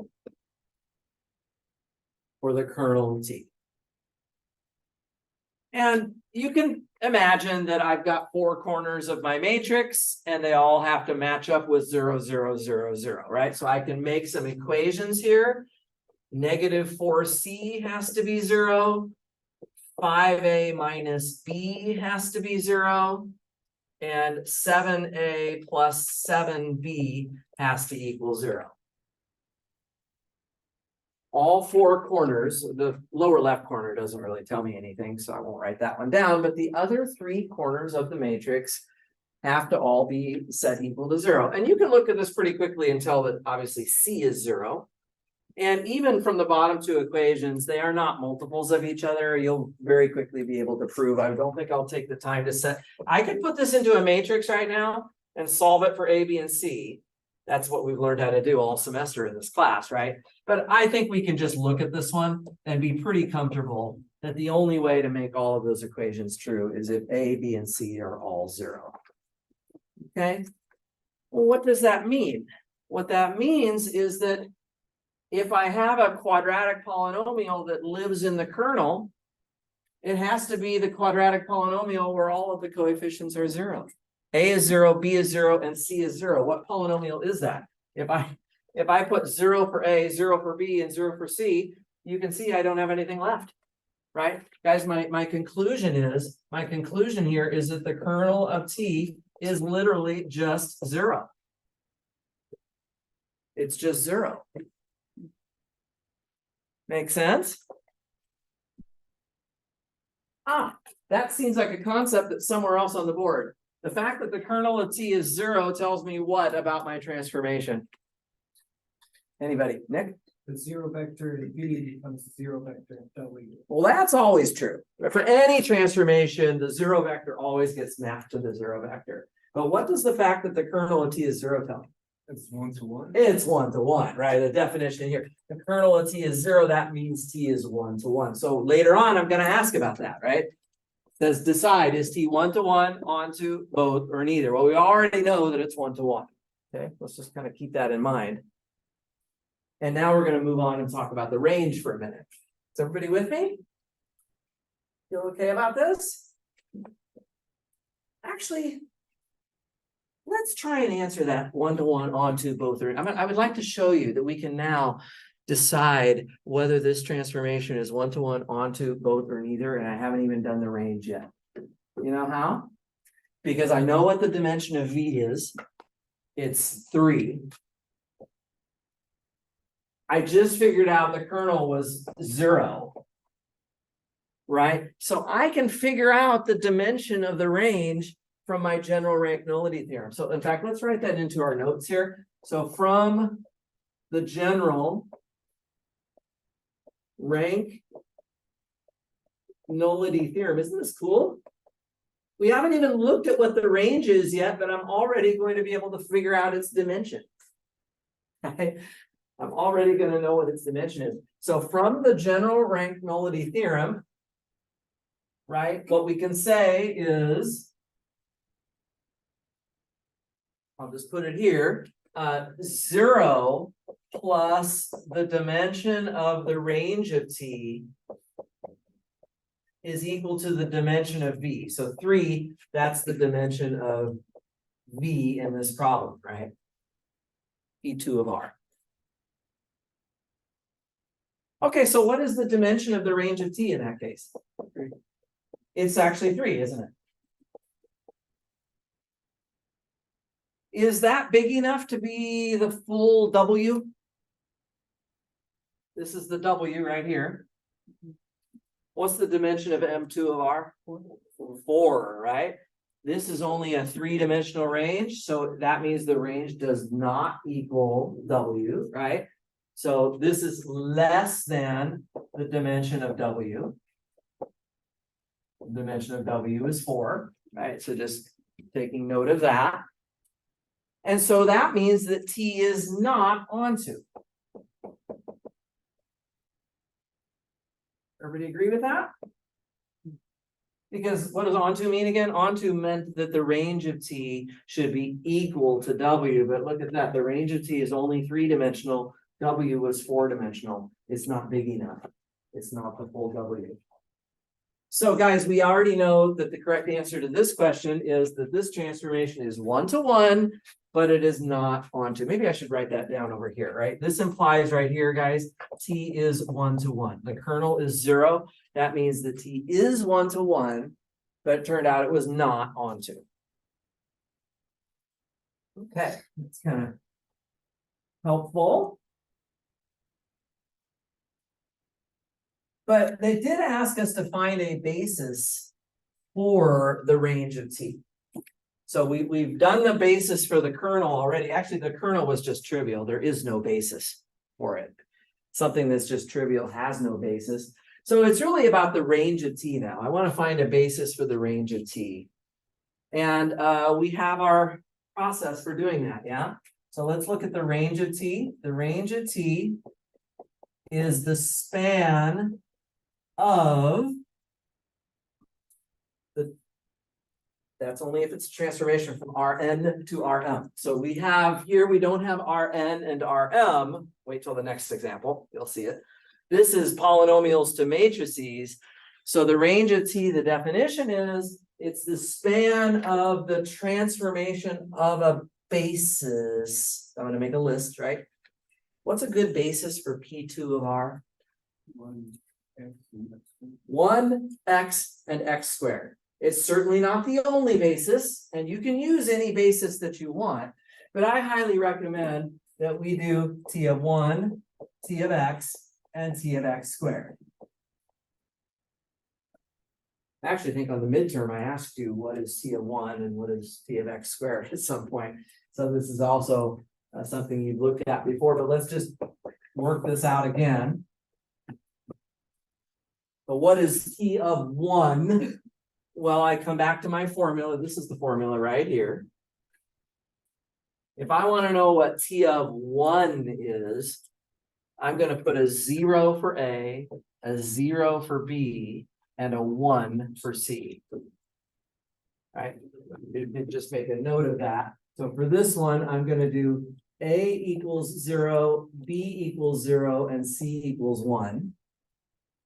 For the kernel of t. And you can imagine that I've got 4 corners of my matrix and they all have to match up with 0, 0, 0, 0, right? So I can make some equations here. Negative 4c has to be 0. 5a minus b has to be 0. And 7a plus 7b has to equal 0. All 4 corners, the lower left corner doesn't really tell me anything, so I won't write that one down, but the other 3 corners of the matrix have to all be set equal to 0. And you can look at this pretty quickly and tell that obviously C is 0. And even from the bottom 2 equations, they are not multiples of each other. You'll very quickly be able to prove. I don't think I'll take the time to set. I could put this into a matrix right now and solve it for A, B, and C. That's what we've learned how to do all semester in this class, right? But I think we can just look at this one and be pretty comfortable that the only way to make all of those equations true is if A, B, and C are all 0. Okay? Well, what does that mean? What that means is that if I have a quadratic polynomial that lives in the kernel, it has to be the quadratic polynomial where all of the coefficients are 0. A is 0, B is 0, and C is 0. What polynomial is that? If I put 0 for A, 0 for B, and 0 for C, you can see I don't have anything left, right? Guys, my conclusion here is that the kernel of T is literally just 0. It's just 0. Make sense? That seems like a concept that's somewhere else on the board. The fact that the kernel of T is 0 tells me what about my transformation? Anybody? Nick? The 0 vector V becomes 0 vector W. Well, that's always true. For any transformation, the 0 vector always gets mapped to the 0 vector. But what does the fact that the kernel of T is 0 tell me? It's 1 to 1. It's 1 to 1, right? The definition here. The kernel of T is 0, that means T is 1 to 1. So later on, I'm going to ask about that, right? Says decide, is T 1 to 1 onto both or neither? Well, we already know that it's 1 to 1. Okay, let's just kind of keep that in mind. And now we're going to move on and talk about the range for a minute. Is everybody with me? Feel okay about this? Actually, let's try and answer that 1 to 1 onto both or. I would like to show you that we can now decide whether this transformation is 1 to 1 onto both or neither, and I haven't even done the range yet. You know how? Because I know what the dimension of V is. It's 3. I just figured out the kernel was 0. Right? So I can figure out the dimension of the range from my general rank nullity theorem. So in fact, let's write that into our notes here. So from the general rank nullity theorem. Isn't this cool? We haven't even looked at what the range is yet, but I'm already going to be able to figure out its dimension. Okay? I'm already going to know what its dimension is. So from the general rank nullity theorem, right, what we can say is, I'll just put it here, 0 plus the dimension of the range of T is equal to the dimension of V. So 3, that's the dimension of V in this problem, right? E2 of R. Okay, so what is the dimension of the range of T in that case? It's actually 3, isn't it? Is that big enough to be the full W? This is the W right here. What's the dimension of M2 of R? 4, right? This is only a 3-dimensional range, so that means the range does not equal W, right? So this is less than the dimension of W. Dimension of W is 4, right? So just taking note of that. And so that means that T is not onto. Everybody agree with that? Because what does onto mean again? Onto meant that the range of T should be equal to W, but look at that, the range of T is only 3-dimensional. W was 4-dimensional. It's not big enough. It's not the full W. So guys, we already know that the correct answer to this question is that this transformation is 1-to-1, but it is not onto. Maybe I should write that down over here, right? This implies right here, guys, T is 1-to-1. The kernel is 0. That means that T is 1-to-1, but it turned out it was not onto. Okay, that's kind of helpful. But they did ask us to find a basis for the range of T. So we've done the basis for the kernel already. Actually, the kernel was just trivial. There is no basis for it. Something that's just trivial has no basis. So it's really about the range of T now. I want to find a basis for the range of T. And we have our process for doing that, yeah? So let's look at the range of T. The range of T is the span of the, that's only if it's a transformation from Rn to Rm. So we have here, we don't have Rn and Rm. Wait till the next example, you'll see it. This is polynomials to matrices. So the range of T, the definition is, it's the span of the transformation of a basis. I'm going to make a list, right? What's a good basis for P2 of R? 1x and x squared. It's certainly not the only basis, and you can use any basis that you want, but I highly recommend that we do T of 1, T of x, and T of x squared. I actually think on the midterm, I asked you what is T of 1 and what is T of x squared at some point. So this is also something you've looked at before, but let's just work this out again. But what is T of 1? Well, I come back to my formula. This is the formula right here. If I want to know what T of 1 is, I'm going to put a 0 for A, a 0 for B, and a 1 for C. Right? Just make a note of that. So for this one, I'm going to do A equals 0, B equals 0, and C equals 1.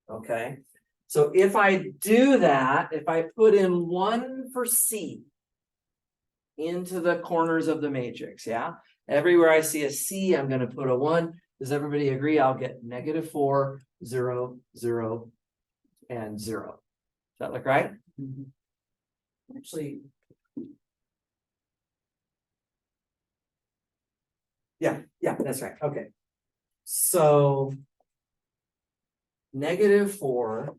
Okay. So if I do that, if I put in 1 for C into the corners of the matrix, yeah? Everywhere I see a C, I'm going to put a 1. Does everybody agree? I'll get -4, 0, 0, and 0. Does that look right? Mm-hmm. Actually, yeah, that's right. Okay. So -4,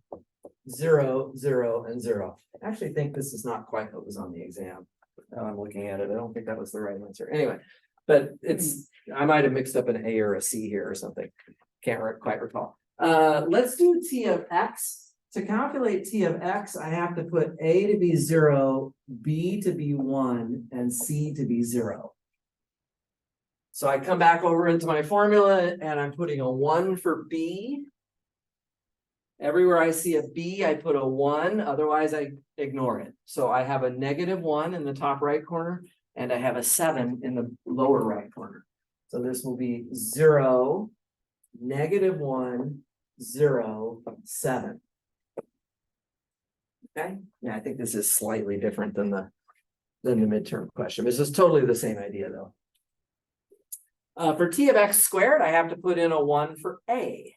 0, 0, and 0. I actually think this is not quite what was on the exam. Now I'm looking at it. I don't think that was the right answer. Anyway, but it's, I might have mixed up an A or a C here or something. Can't quite recall. Let's do T of X. To calculate T of X, I have to put A to be 0, B to be 1, and C to be 0. So I come back over into my formula and I'm putting a 1 for B. Everywhere I see a B, I put a 1, otherwise I ignore it. So I have a -1 in the top right corner, and I have a 7 in the lower right corner. So this will be 0, -1, 0, 7. Okay, yeah, I think this is slightly different than the midterm question. This is totally the same idea though. For T of X squared, I have to put in a 1 for A.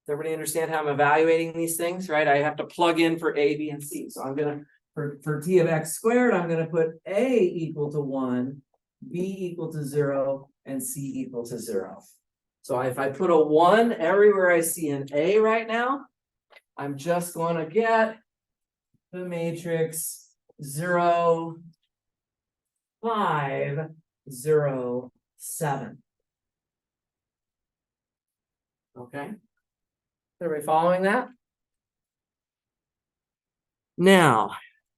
Does everybody understand how I'm evaluating these things, right? I have to plug in for A, B, and C. So I'm gonna, for T of X squared, I'm gonna put A equal to 1, B equal to 0, and C equal to 0. So if I put a 1 everywhere I see an A right now, I'm just gonna get the matrix 0, 5, 0, 7. Okay? Everybody following that? Now,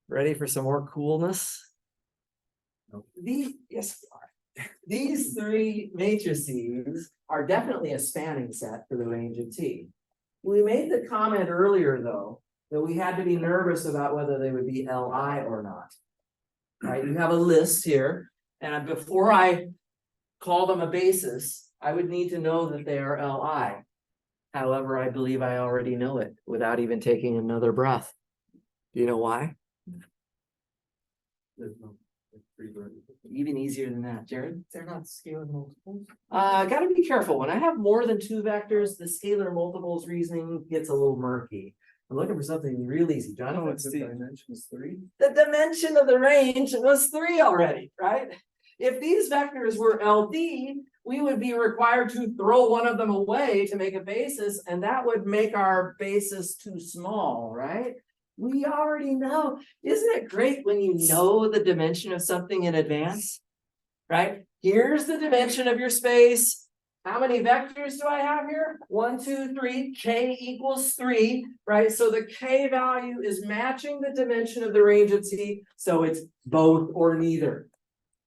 ready for some more coolness? Yes, we are. These three matrices are definitely a spanning set for the range of T. We made the comment earlier, though, that we had to be nervous about whether they would be Li or not. Right, you have a list here, and before I call them a basis, I would need to know that they are Li. However, I believe I already know it without even taking another breath. Do you know why? There's no. Even easier than that, Jared. They're not scalar multiples. Gotta be careful. When I have more than 2 vectors, the scalar multiples reasoning gets a little murky. I'm looking for something real easy. John, No, what's it's the dimension is 3. the dimension of the range was 3 already, right? If these vectors were LD, we would be required to throw one of them away to make a basis, and that would make our basis too small, right? We already know. Isn't it great when you know the dimension of something in advance? Right? Here's the dimension of your space. How many vectors do I have here? 1, 2, 3. K equals 3, right? So the K value is matching the dimension of the range of T. So it's both or neither,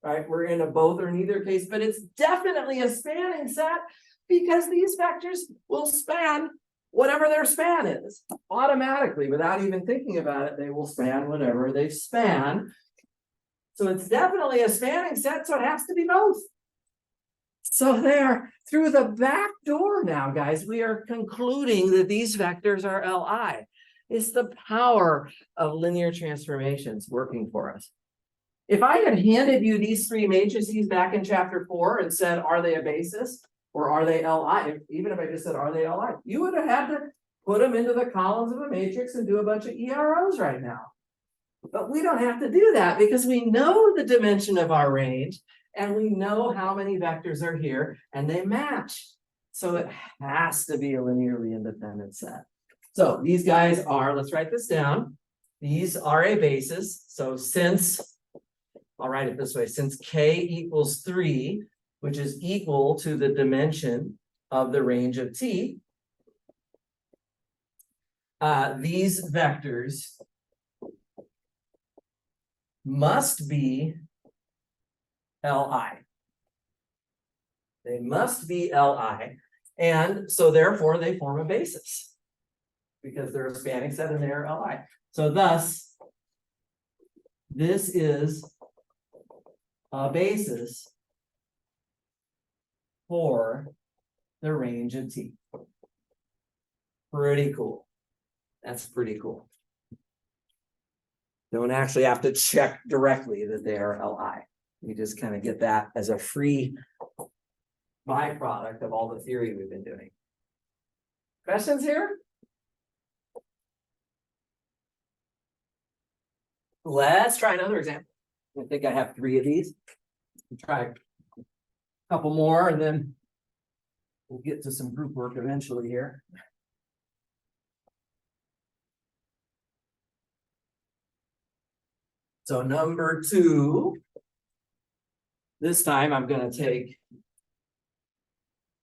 right? We're in a both or neither case, but it's definitely a spanning set because these vectors will span whatever their span is. Automatically, without even thinking about it, they will span whatever they span. So it's definitely a spanning set, so it has to be both. So there, through the back door now, guys, we are concluding that these vectors are Li. It's the power of linear transformations working for us. If I had handed you these 3 matrices back in chapter 4 and said, are they a basis or are they Li? Even if I just said, are they Li? You would have had to put them into the columns of a matrix and do a bunch of EROs right now. But we don't have to do that because we know the dimension of our range and we know how many vectors are here and they match. So it has to be a linearly independent set. So these guys are, let's write this down. These are a basis. So since, I'll write it this way, since K equals 3, which is equal to the dimension of the range of T, these vectors must be Li. They must be Li. And so therefore they form a basis because they're a spanning set and they're Li. So thus, this is a basis for the range of T. Pretty cool. That's pretty cool. Don't actually have to check directly that they are Li. You just kind of get that as a free byproduct of all the theory we've been doing. Questions here? Let's try another example. I think I have 3 of these. We'll try a couple more and then we'll get to some group work eventually here. So number 2, this time I'm going to take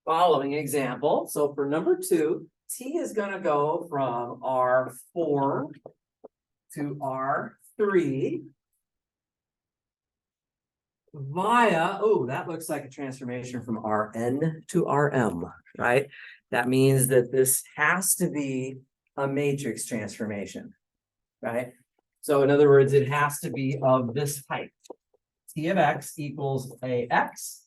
following example. So for number 2, T is going to go from R4 to R3 via, oh, that looks like a transformation from Rn to Rm, right? That means that this has to be a matrix transformation, right? So in other words, it has to be of this type. T of x equals ax,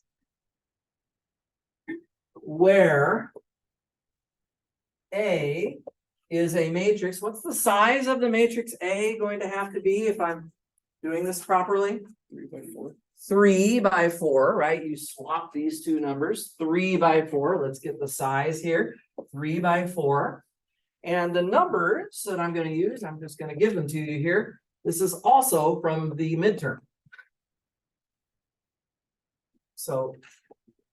where A is a matrix. What's the size of the matrix A going to have to be if I'm doing this properly? 3 by 4. 3 by 4, right? You swap these 2 numbers, 3 by 4. Let's get the size here, 3 by 4. And the numbers that I'm going to use, I'm just going to give them to you here. This is also from the midterm. So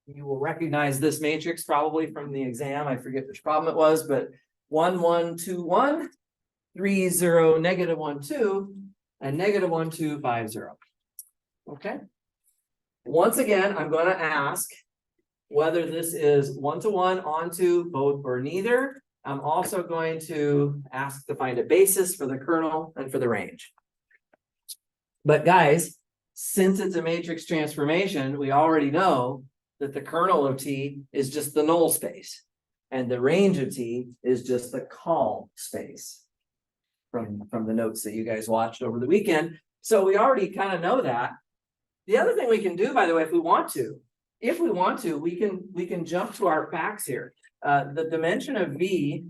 You will recognize this matrix probably from the exam. I forget which problem it was, but 1, 1, 2, 1, 3, 0, negative 1, 2, and negative 1, 2, 5, 0. Okay. Once again, I'm going to ask whether this is 1-to-1, onto, both, or neither. I'm also going to ask to find a basis for the kernel and for the range. But guys, since it's a matrix transformation, we already know that the kernel of T is just the null space, and the range of T is just the call space from the notes that you guys watched over the weekend. So we already kind of know that. The other thing we can do, by the way, if we want to, we can jump to our facts here. The dimension of V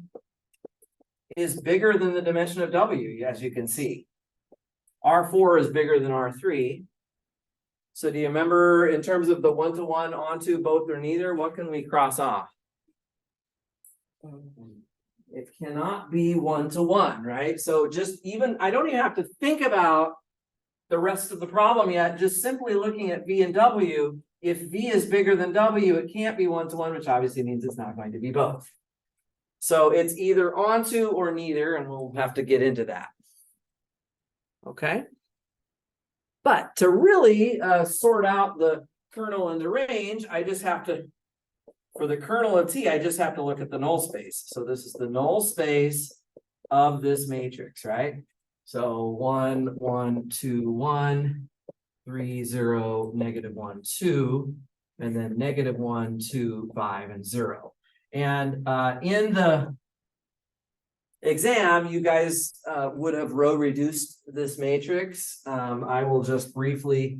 is bigger than the dimension of W, as you can see. R4 is bigger than R3. So do you remember in terms of the 1-to-1, onto, both, or neither, what can we cross off? It cannot be 1-to-1, right? So I don't even have to think about the rest of the problem yet, just simply looking at V and W. If V is bigger than W, it can't be 1-to-1, which obviously means it's not going to be both. So it's either onto or neither, and we'll have to get into that. Okay. But to really sort out the kernel and the range, I just have to, for the kernel of T, I just have to look at the null space. So this is the null space of this matrix, right? So 1, 1, 2, 1, 3, 0, negative 1, 2, and then negative 1, 2, 5, and 0. And in the exam, you guys would have row reduced this matrix. I will just briefly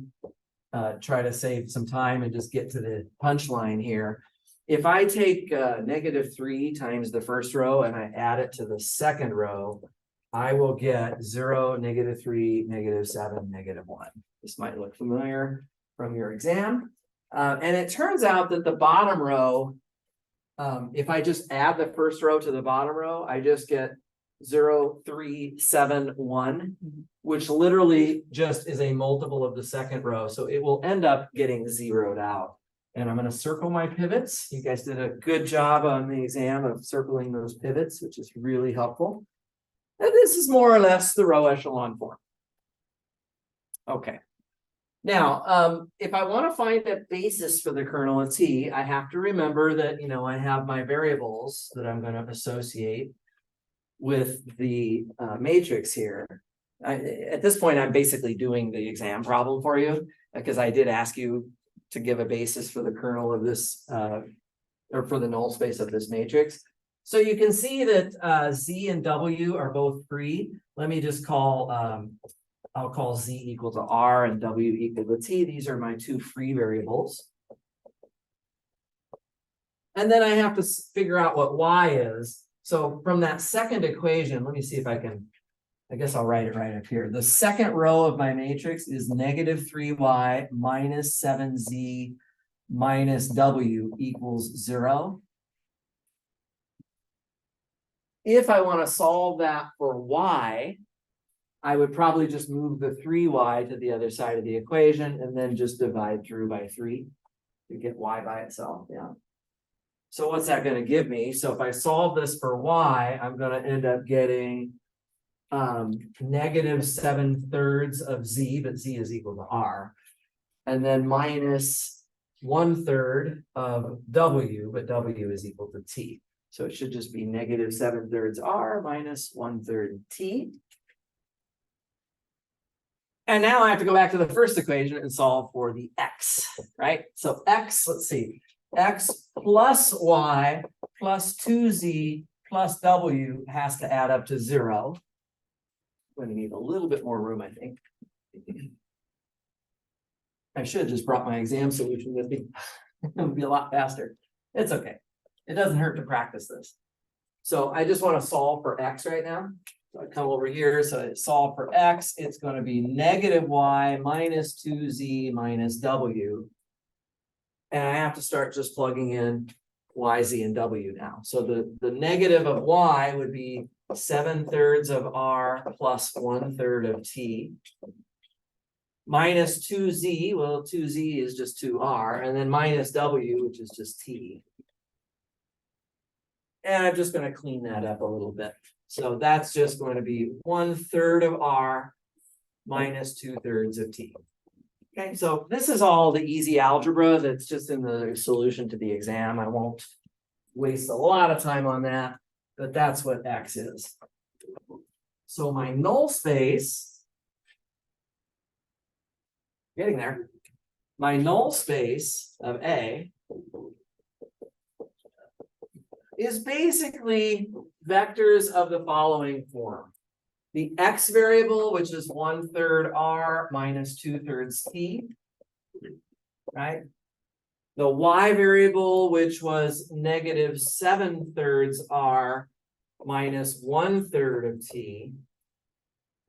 try to save some time and just get to the punchline here. If I take -3 times the first row and I add it to the second row, I will get 0, -3, -7, -1. This might look familiar from your exam. And it turns out that the bottom row, if I just add the first row to the bottom row, I just get 0, 3, 7, 1, which literally just is a multiple of the second row. So it will end up getting zeroed out. And I'm going to circle my pivots. You guys did a good job on the exam of circling those pivots, which is really helpful. And this is more or less the row echelon form. Okay. Now, if I want to find a basis for the kernel of T, I have to remember that, I have my variables that I'm going to associate with the matrix here. At this point, I'm basically doing the exam problem for you, because I did ask you to give a basis for the kernel of this, or for the null space of this matrix. So you can see that Z and W are both free. Let me just call, I'll call Z equal to R and W equal to T. These are my two free variables. And then I have to figure out what Y is. So from that second equation, let me see if I can, I guess I'll write it right up here. The second row of my matrix is -3Y minus 7Z minus W equals 0. If I want to solve that for Y, I would probably just move the 3Y to the other side of the equation and then just divide through by 3 to get Y by itself. Yeah. So what's that going to give me? So if I solve this for Y, I'm going to end up getting -7/3 of Z, but Z is equal to R, and then minus 1/3 of W, but W is equal to T. So it should just be -7/3 R minus 1/3 T. And now I have to go back to the first equation and solve for the X, right? So X, let's see, X plus Y plus 2Z plus W has to add up to 0. I'm going to need a little bit more room, I think. I should have just brought my exam solution with me. It would be a lot faster. It's okay. It doesn't hurt to practice this. So I just want to solve for X right now. So I come over here, so I solve for X. It's going to be -Y minus 2Z minus W. And I have to start just plugging in Y, Z, and W now. So the negative of Y would be 7/3 of R plus 1/3 of T. minus two Z, well, two Z is just two R, and then minus W, which is just T. And I'm just gonna clean that up a little bit. So that's just going to be 1/3 of R minus 2/3 of T. Okay, so this is all the easy algebra that's just in the solution to the exam. I won't waste a lot of time on that, but that's what X is. So my null space, getting there, my null space of A is basically vectors of the following form. The X variable, which is 1/3 R minus 2/3 T, right? The Y variable, which was negative 7/3 R minus 1/3 of T.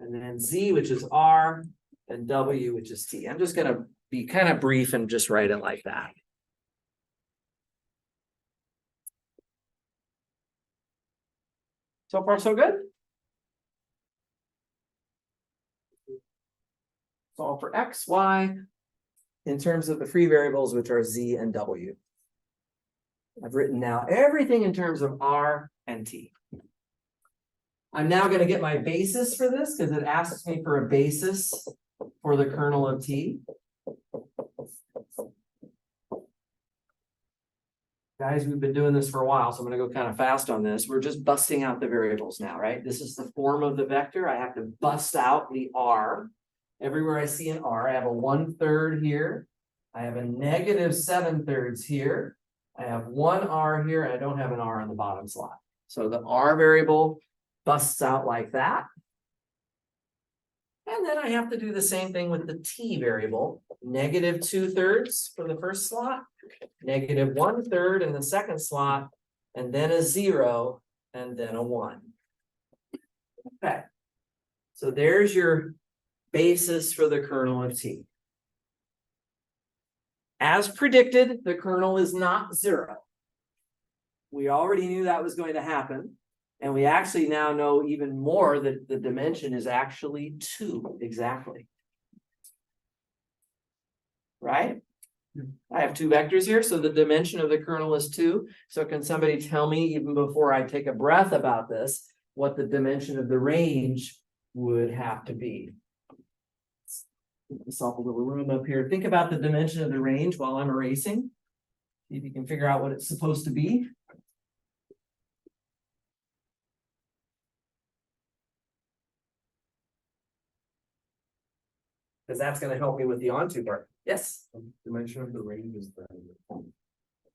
And then Z, which is R, and W, which is T. I'm just gonna be kind of brief and just write it like that. So far, so good? Solve for X, Y, in terms of the free variables, which are Z and W. I've written now everything in terms of R and T. I'm now going to get my basis for this because it asks me for a basis for the kernel of T. Guys, we've been doing this for a while, so I'm going to go kind of fast on this. We're just busting out the variables now, right? This is the form of the vector. I have to bust out the R. Everywhere I see an R, I have a 1/3 here. I have a negative 7/3 here. I have one R here, and I don't have an R on the bottom slot. So the R variable busts out like that. And then I have to do the same thing with the T variable. Negative 2/3 for the first slot, negative 1/3 in the second slot, and then a 0, and then a 1. Okay. So there's your basis for the kernel of T. As predicted, the kernel is not 0. We already knew that was going to happen. And we actually now know even more that the dimension is actually 2 exactly. Right? I have 2 vectors here, so the dimension of the kernel is 2. So can somebody tell me, even before I take a breath about this, what the dimension of the range would have to be? Give myself a little room up here. Think about the dimension of the range while I'm erasing. See if you can figure out what it's supposed to be. Because that's going to help me with the onto part. Yes. Dimension of the range is the,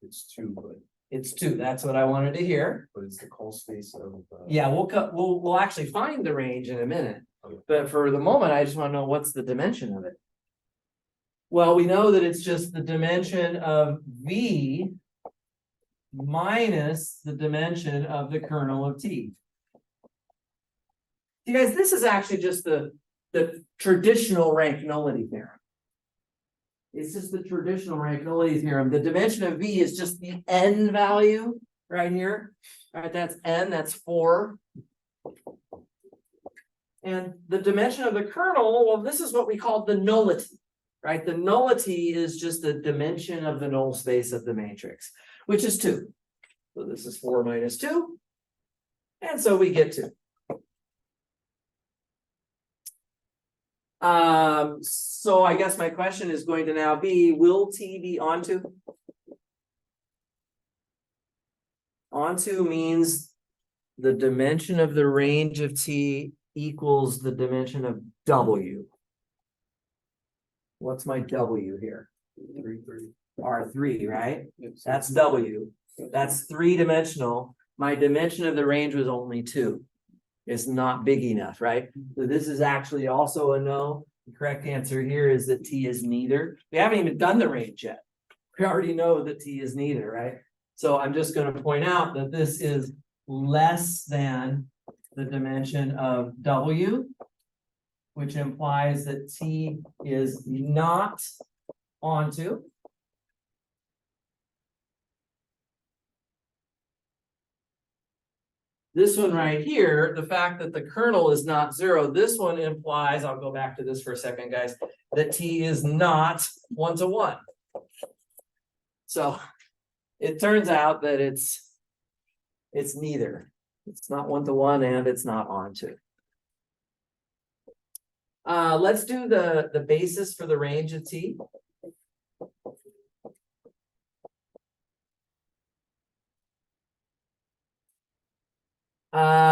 it's 2, It's 2. That's what I wanted to hear. but it's the call space of. Yeah, we'll actually find the range in a minute. Okay. But for the moment, I just want to know what's the dimension of it. Well, we know that it's just the dimension of V minus the dimension of the kernel of T. You guys, this is actually just the traditional rank nullity theorem. It's just the traditional rank nullity theorem. The dimension of V is just the n value right here. All right, that's n, that's 4. And the dimension of the kernel, well, this is what we call the nullity, right? The nullity is just the dimension of the null space of the matrix, which is 2. So this is 4 minus 2. And so we get 2. So I guess my question is going to now be, will T be onto? Onto means the dimension of the range of T equals the dimension of W. What's my W here? 3. R3, right? Yes. That's W. That's 3-dimensional. My dimension of the range was only 2. It's not big enough, right? So this is actually also a no. The correct answer here is that T is neither. We haven't even done the range yet. We already know that T is neither, right? So I'm just going to point out that this is less than the dimension of W, which implies that T is not onto. This one right here, the fact that the kernel is not 0, this one implies, I'll go back to this for a second, guys. that T is not 1-to-1. So it turns out that it's neither. It's not 1-to-1 and it's not onto. Let's do the basis for the range of T.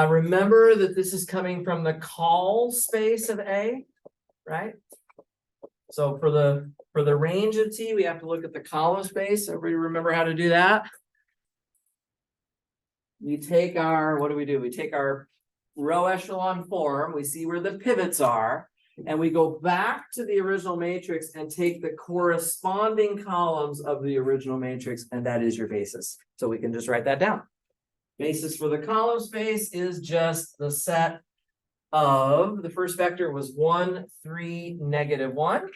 Remember that this is coming from the call space of A, right? So for the range of T, we have to look at the column space. Everybody remember how to do that? We take our, what do? We take our row echelon form, we see where the pivots are, and we go back to the original matrix and take the corresponding columns of the original matrix, and that is your basis. So we can just write that down. Basis for the column space is just the set of, the first vector was 1, 3, -1.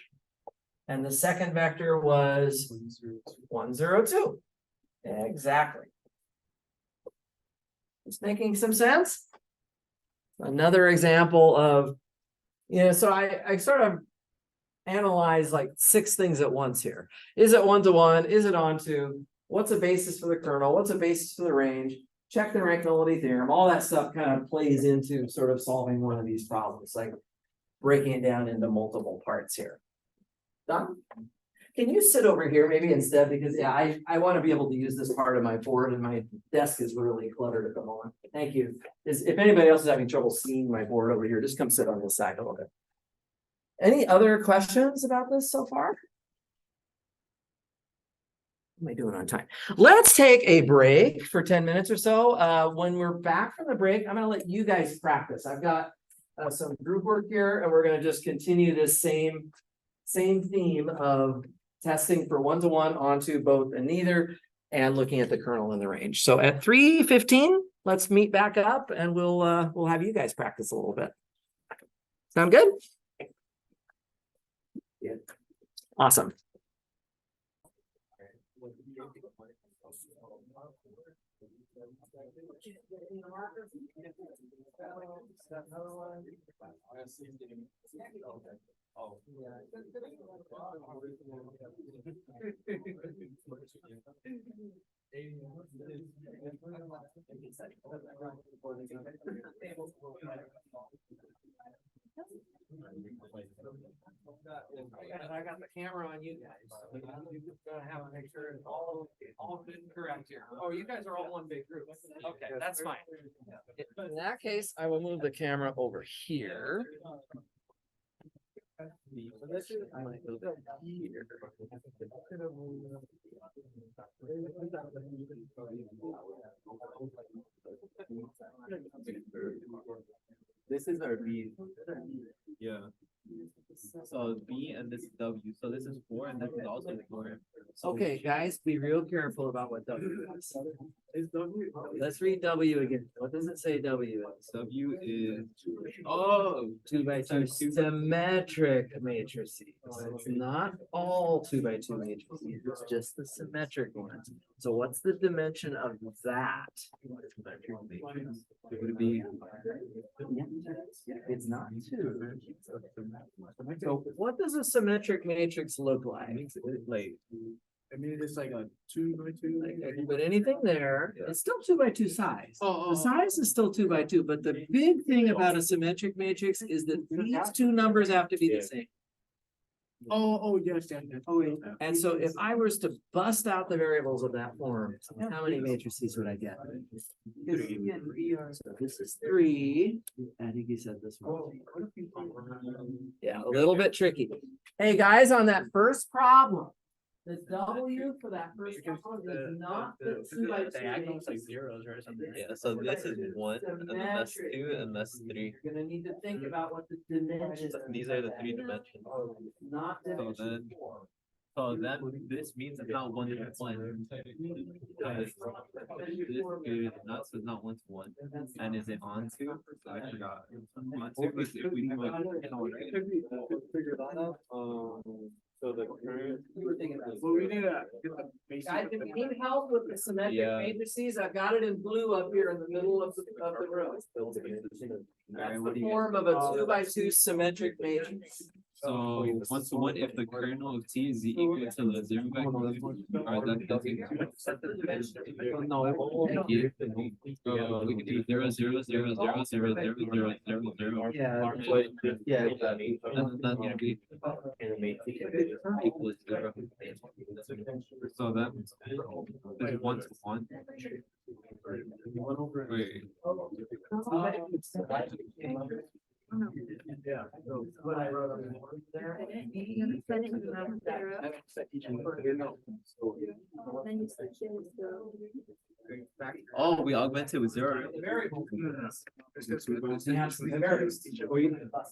And the second vector was 1, 0, 2. Exactly. It's making some sense. Another example of, so I sort of analyze like 6 things at once here. Is it 1-to-1? Is it onto? What's a basis for the kernel? What's a basis for the range? Check the rank nullity theorem. All that stuff kind of plays into sort of solving one of these problems, like breaking it down into multiple parts here. Done? Can you sit over here maybe instead? Because yeah, I want to be able to use this part of my board, and my desk is really cluttered at the moment. Thank you. If anybody else is having trouble seeing my board over here, just come sit on this side a little bit. Any other questions about this so far? What am I doing on time? Let's take a break for 10 minutes or so. When we're back from the break, I'm going to let you guys practice. I've got some group work here, and we're going to just continue this same theme of testing for 1-to-1 onto both and neither, and looking at the kernel and the range. So at 3:15, let's meet back up, and we'll have you guys practice a little bit. Sound good? Yeah. Awesome. I got the camera on you guys. So you just gotta have to make sure it's all good and correct here. Oh, you guys are all one big group. Okay, that's fine. In that case, I will move the camera over here. I might move it here. This is our B. Yeah. So B and this is W. So this is 4 and this is also 4. Okay, guys, be real careful about what W is. Is W? Let's read W again. What does it say W is? W is 2 by 2 symmetric matrices. It's not all 2 by 2 matrices. It's just the symmetric ones. So what's the dimension of that? It would be. It's not 2. So what does a symmetric matrix look like? Like, I mean, it's like a 2 by 2. If you put anything there, it's still 2 by 2 size. Oh, The size is still 2 by 2, but the big thing about a symmetric matrix is that these two numbers have to be the same. Yes. Oh, yeah. And so if I was to bust out the variables of that form, how many matrices would I get? So this is 3. I think you said this one. Yeah, a little bit tricky. Hey, guys, on that first problem, the W for that first column is not the 2 by 2. Diagonals like zeros or something. Yeah, so this is 1, and then that's 2, and that's 3. You're gonna need to think about what the dimensions. These are the 3 dimensions. Not So dimension then, 4. so then this means it's not 1 to 1. This is not, so it's not 1 to 1. And is it onto? I forgot. Onto is if we do like. Figure that out. So the current. Well, we need to get the basic. Guys, if you need help with the symmetric Yeah. matrices, I've got it in blue up here in the middle of the room. That's Alright, the what do you form of a 2 by 2 symmetric matrix. So one to one, if the kernel of T is equal to the zero vector, or that doesn't. No, it won't. We can do 0, 0, 0, 0, 0, 0, 0, 0, 0. Yeah, Yeah. That's gonna be equal to 0. So that is 1 to 1. Wait. Yeah. So what I wrote on there. Oh, we augmented with 0.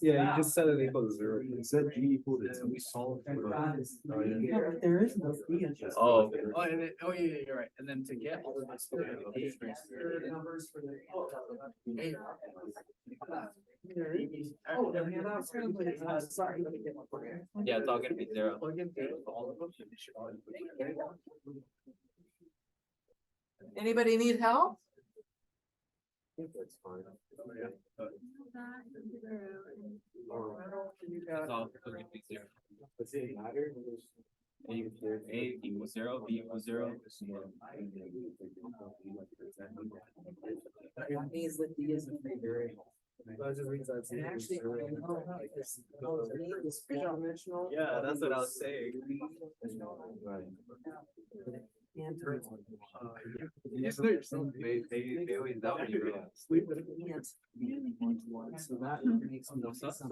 Yeah, you just said it equal to zero. You said G equal to two. We solved. There is no fee in just. Oh. Yeah, you're right. And then to get all of this. Numbers for the. Sorry. Let me get one for you. Yeah, it's all gonna be 0. Anybody need help? It's all gonna be 0. A equals 0, B equals 0. That means that D is a free variable. And actually, Yeah, that's what I was saying. They always doubt you, bro. So that makes no sense.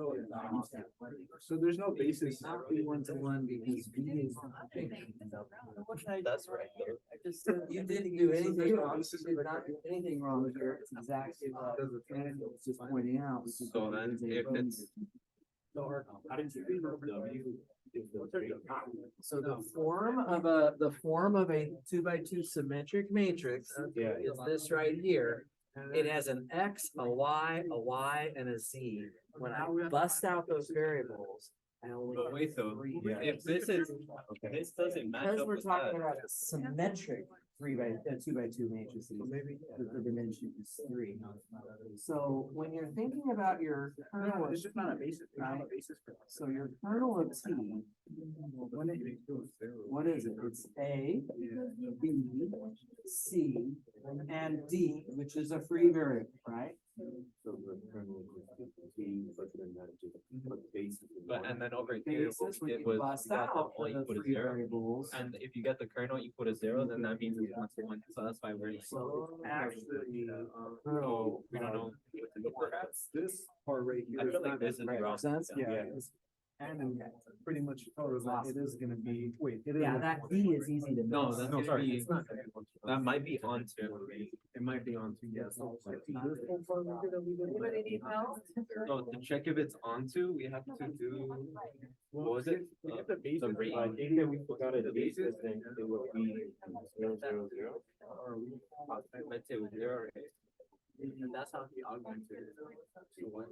So there's no basis. Not be 1-to-1 because B is. That's right. You didn't do anything wrong. You did not do anything wrong here. It's exactly what Daniel was just pointing out. So then if it's. So the form of a 2x2 symmetric matrix is this right here. It has an X, a Y, and a Z. When I bust out those variables, I only. But wait though, three if this is, this doesn't match Because up we're with talking that. about a symmetric 2x2 matrices, the dimension is 3. So when you're thinking about your kernel, It's just not a basis. There's not a basis for this. so your kernel of T, what is it? It's A, B, C, and D, which is a free variable, right? But and then over here, what Basis, when we did you was bust we got the out point the equal to free 0. variables. And if you get the kernel equal to 0, then that means it's 1 to 1. So that's why we're like. So Actually, Oh, we don't know. perhaps this part right here. I feel like this is Right, wrong. sense? Yeah. And then pretty much covers that. It is gonna be, wait, it is. Yeah, that D is easy to No, miss. that's No, gonna sorry, be, it's not. that might be onto. It might be on two, yes. Anybody need help? So to check if it's onto, we have to do, what was it? The rate. We forgot it, the basis, then it would be 0, 0, 0. Let's say with 0, right? And that's how he augmented it. So what?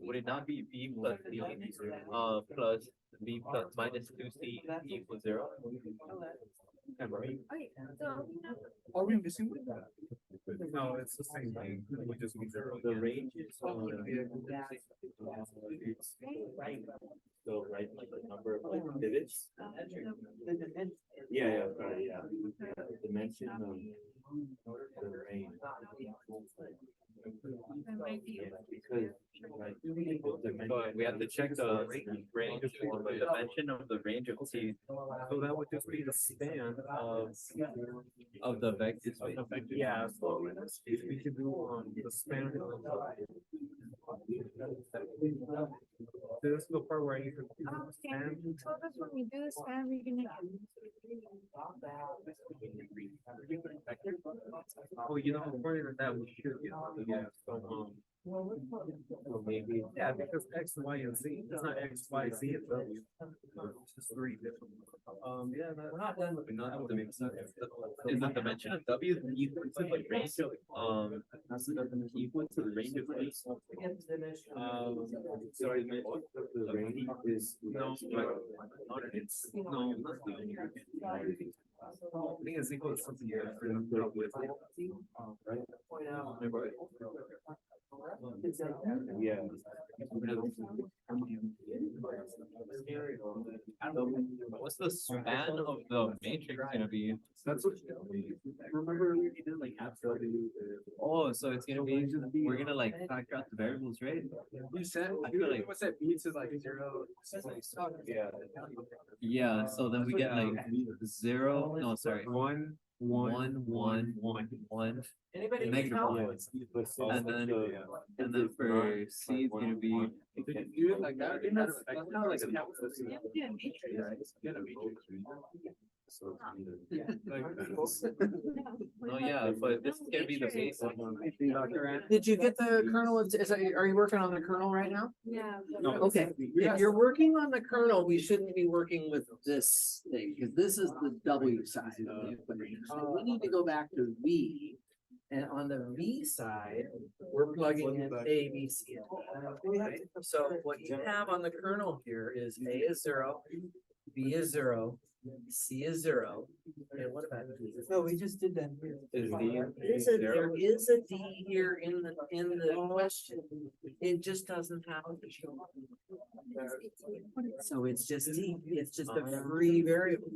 Would it not be B plus B, plus B plus minus 2C equals 0? Are we missing with that? No, it's the same thing. We just need zero. The range is. So, right, like the number of like pivots. Yeah, sorry, yeah. The dimension of the range. Yeah, because, like, So we have to check the range, the dimension of the range of T. So that would just be the span of the vector space. Yeah, so if we could do the span. This is the part where you can. Okay, you told us when we do the span, we can. Oh, you know, according to that, we should get, yeah, so, So maybe. Yeah, because X, Y, and Z, it's not X, Y, Z, it's W. It's just three different. Yeah, We're not done with. we're not able to make sense. Is the dimension of W equal to the range of, equal to the range of T? Sorry, the range is. no, but, it's, no, I think it's equal to something you're with. Yeah. What's the span of the matrix gonna be? That's what, remember we did like absolutely. Oh, so it's gonna be, we're gonna like factor out the variables, right? You said, I feel like- what's that beats is like zero. Yeah. Yeah, so then we get like zero, no, sorry, one, Anybody need negative help? one. And then for C, it's gonna be, If you do it like that, it has, like, kind of like. Yeah, matrix. oh yeah, but this is gonna be the base. Did you get the kernel? Are you working on the kernel right now? Yeah. Okay, if you're working on the kernel, we shouldn't be working with this thing, because this is the W side of the equation. So we need to go back to V. And on the V side, we're plugging in A, B, C, and D. Right? So what you have on the kernel here is A is 0, B is 0, C is 0, and what about D? No, we just did that here. There is a D here in the question. It just doesn't have. So it's just D, it's just a free variable,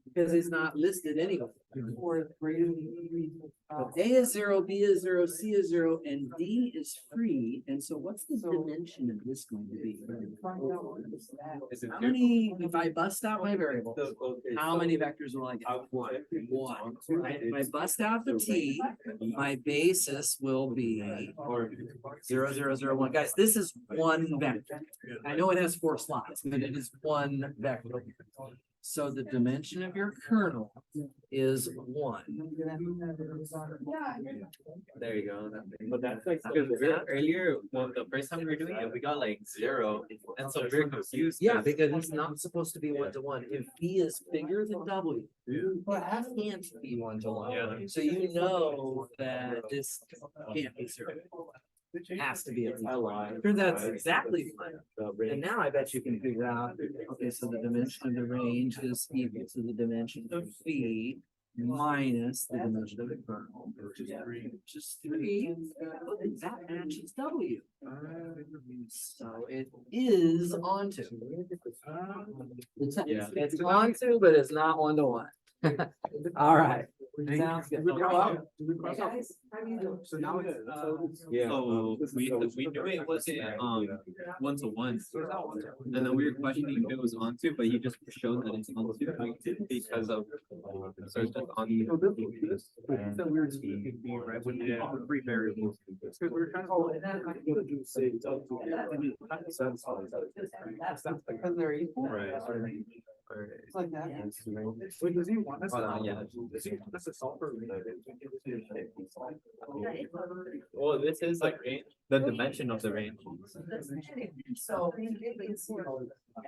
because it's not listed anywhere. But A is 0, B is 0, C is 0, and D is free, and so what's the dimension of this going to be? How many, if I bust out my variables, how many vectors will I get? One. Right? If I bust out the T, my basis will be 0, 0, 0, 1. Guys, this is one vector. I know it has 4 slots, but it is one vector. So the dimension of your kernel is 1. There you go. But that's like. Because earlier, well, the first time we were doing it, we got like 0, and so we were confused. Yeah, because it's not supposed to be 1 to 1. If B is bigger than W, it can't be 1 to 1. Yeah. So you know that this can't be 0. It has to be at least 1. Turns out it's exactly 1. And now I bet you can figure out, okay, so the dimension of the range is equal to the dimension of V minus the dimension of the kernel, which is 3. That matches W. So it is onto. Yeah. It's onto, but it's not 1 to 1. All right. Sounds good. So now it's, Yeah. So we knew it wasn't 1 to 1. And then we were questioning if it was onto, but you just showed that it's onto because of, so it's just on. It's a weird speaking being, right, when you have the 3 variables. Because we were trying to. Because they're equal. Right. It's like that. Wait, does he want us? Hold on, yeah. Does he want us to solve for? Well, this is like the dimension of the range. So. I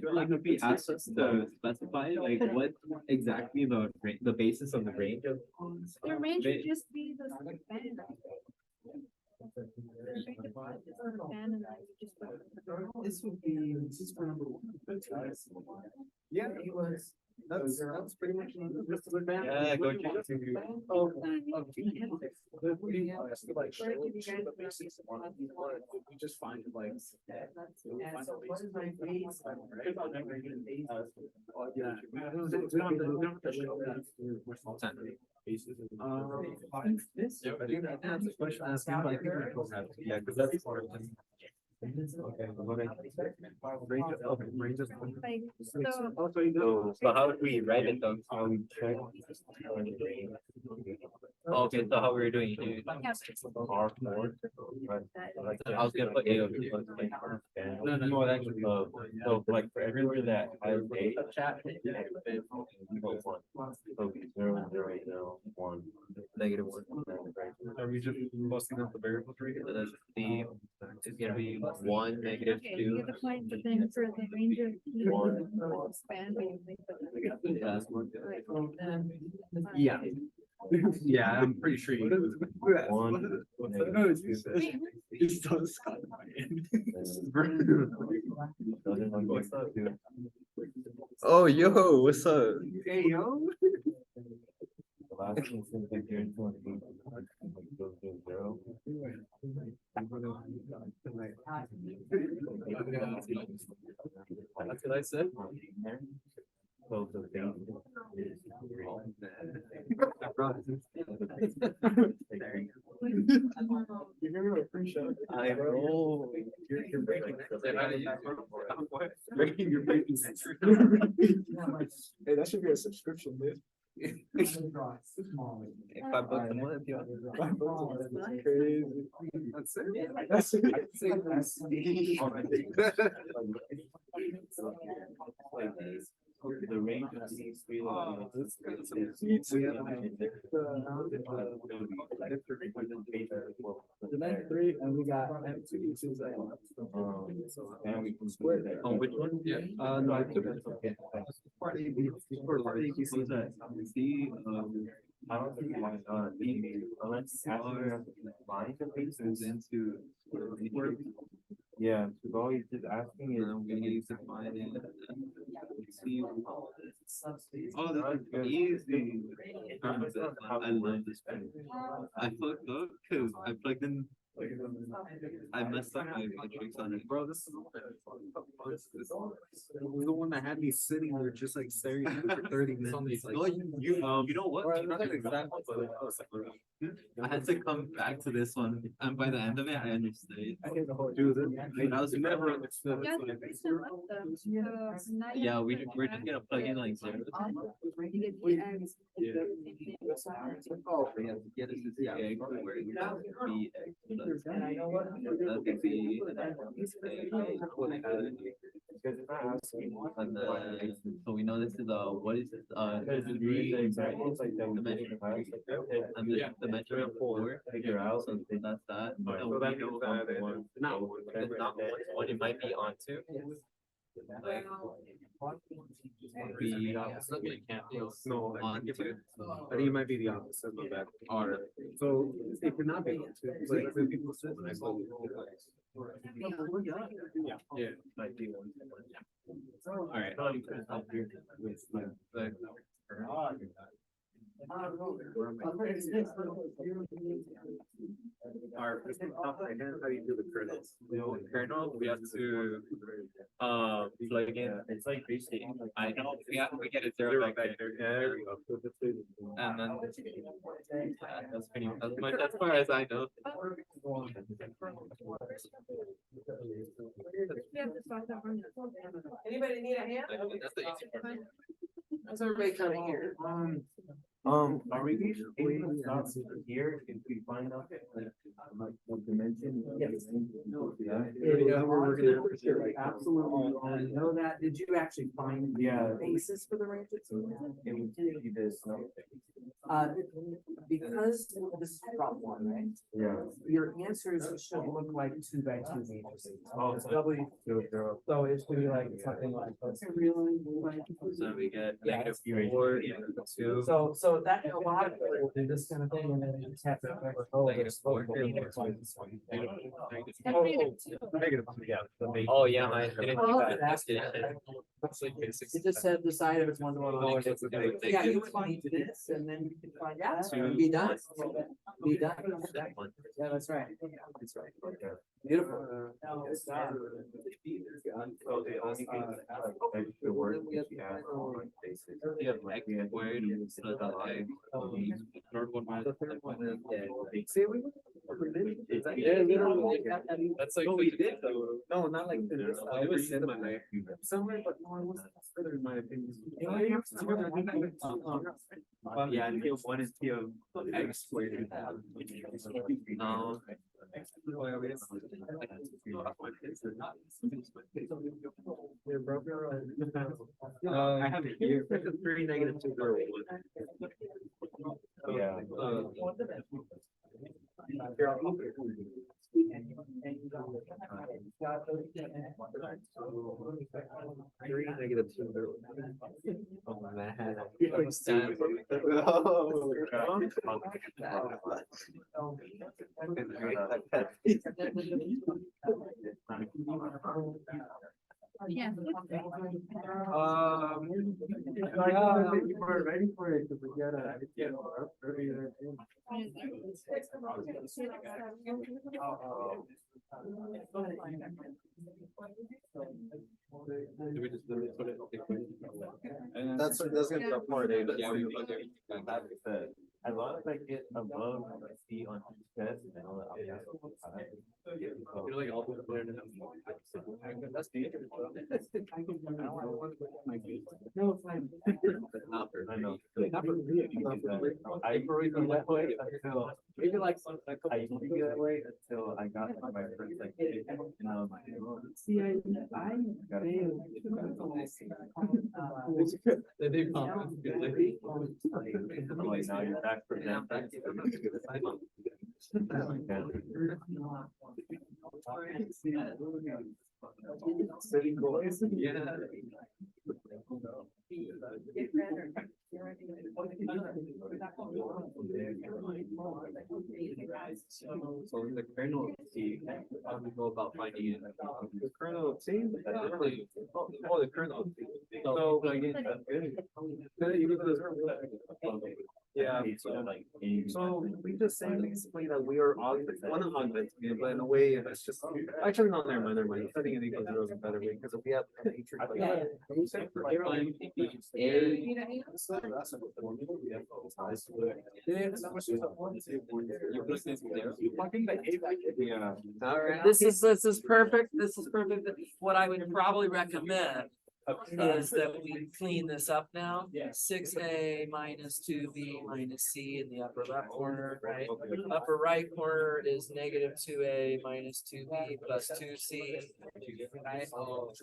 feel like if he asks us to specify like what exactly the basis of the range of. The range would just be the span. This would be, this is for number 1. Yeah, he was. That's pretty much. Yeah, go check. We just find like. This. Yeah, That's a question I asked him, but I think we both have to. Yeah, because that's part of. Like, so, So how would we write it though? Check. Okay, so how we're doing it? R4. Right. I was gonna put A over here. No, actually, so like for everywhere that has A. You go 1. So 0, 0, 0, 1. -1. Are we just busting up the variables right here? So then C is gonna be 1, -2. okay, you get the point, but then for the range of. Span. Yeah. Yeah. Yeah, I'm pretty sure you. 1. It's so Scott. Oh, yo, what's up? Hey, yo. The last one seems like you're into it. Zero. That's what I said. So the thing. I know. You're breaking. Breaking your baby. Hey, that should be a subscription, dude. $5 a month, yo. Crazy. That's it. That's The range of these three. The next three, and we got M2, And we can split that. On which one? Yeah. No, I took it. Part A, B, part A, B, C. Who's that? See, I don't think why not, unless after line the Goes pieces, into. yeah, because all he's just asking is. We need to find it. See. Oh, this is easy. I love this pen. I fucked up because I plugged in. I messed up my matrix on it. Bro, this is the one that had me sitting there just like staring at it for 30 minutes. Like, No, you know what? I had to come back to this one, and by the end of it, I understood. dude, But I was never understood. Yeah, the first one was the, Yeah, we're just gonna plug in like zeros. Yeah. Oh, yeah, yeah, this is the egg where it's B X plus that's the B and then it's Because if I ask you. and then, so we know this is what is this, Because this is the examples like that. the measure of three, and Yeah. the measure of four, Figure out. so that's that. Alright, And so that we know means that it's not one. it's not one, it might be on two. Like, be No, on two. I think it might be the opposite of that. Or, so it could not be one, too. Like, when people said when I saw it. Yeah. Yeah. Might be one. Alright. Our, how do you do the kernels? Kernel, we have to, plug in, It's like basically. I know, we get a zero back there. Yeah, there we go. And then, that's pretty, that's much, as far as I know. Anybody need a hand? That's the easy part. How's everybody coming here? Are we able to stop here if we find out like what dimension? Yes. Yeah, we're gonna. Absolutely. I know that. Did you actually find Yeah. the basis for the range of two? It would be this, no? Because this is prop one, right? Yeah. Your answers should look like 2 by 2 matrices. Oh, It's W, Zero. so it should be like something like. So we get Yeah, negative it's- 4, two. So that, a lot of people will do this kind of thing and then you just have to. Negative 4. Negative, yeah. Oh, yeah, I didn't do Oh, that. that's- You just have to decide if it's one to one. or Negative not. two, Yeah, you negative would find this and then you can find out. Two, Be done. Be done. one. Yeah, that's right. That's right. Beautiful. So the only thing like extra work is you have on like basis. You have x squared, so that's like, third one minus the third one. See, we. Yeah, literally. That's like. No, we did though. No, not like this. It was in my, somewhere, but no, it wasn't further in my opinion. Yeah, and PO one is PO x squared. No. I have it here. 3, negative 2, 0, 1. Yeah. Three, negative 2, 0. Oh, man. Yeah. You weren't ready for it, because we got earlier. That's gonna be a part of it. Yeah, we look at that. As long as I get above C on each test, I know that I'll pass. You're like all the way there. That's dangerous. No, it's fine. I know. I already feel that way until, maybe like, I used to be that way until I got to my first like, and I was like, oh, See, I failed. they do confidence, good living. I'm like, now you're back for them. City boys. Yeah. So the kernel of C, how do we go about finding it? The kernel of C, the kernel of C. So again, yeah, so we just say basically that we are one augmented, but in a way, it's just, actually, no, never mind. I think it equals zero is a better way, because if we have. Yeah. This is perfect. This is perfect. What I would probably recommend is that we clean this up now. 6A minus 2B minus C in the upper left corner, right? Upper right corner is negative 2A minus 2B plus 2C. Right?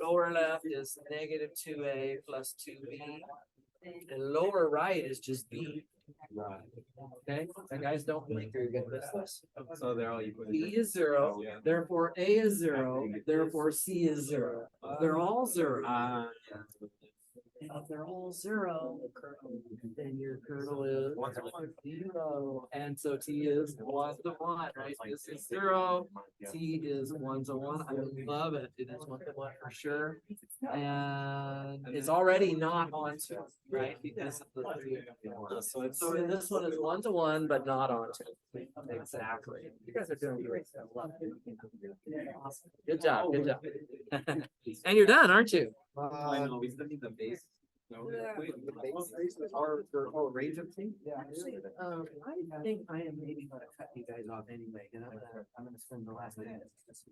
Lower left is negative 2A plus 2B. And lower right is just B. Okay, and guys, don't think you're gonna miss this. So they're all equal. B is zero, therefore A is zero, therefore C is zero. They're all zero. And if they're all zero, then your kernel is 0. And so T is 1 to 1, right? This is 0. T is 1 to 1. I love it. It is 1 to 1 for sure. And it's already not on 2, right? Because of the 3. So this one is 1 to 1, but not on 2. Exactly. You guys are doing great. Good job. Good job. And you're done, aren't you? I know, we still need the base. No, wait, the base are for whole range of things? Yeah, actually, I think I am maybe gonna cut you guys off anyway, and I'm gonna spend the last minute just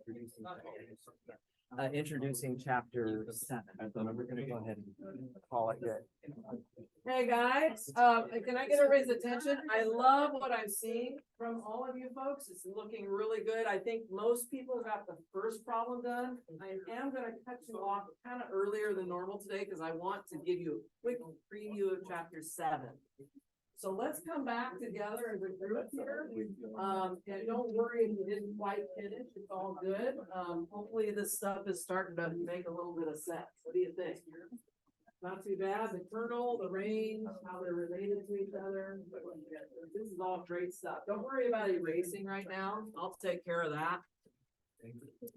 introducing chapter 7. So we're gonna go ahead and call it good. Hey, guys, can I get everybody's attention? I love what I'm seeing from all of you folks. It's looking really good. I think most people got the first problem done. I am gonna cut you off kind of earlier than normal today because I want to give you a quick preview of chapter 7. So let's come back together as a group here. And don't worry if you didn't quite finish, it's all good. Hopefully this stuff is starting to make a little bit of sense. What do you think? Not too bad. The kernel, the range, how they're related to each other. This is all great stuff. Don't worry about erasing right now. I'll take care of that.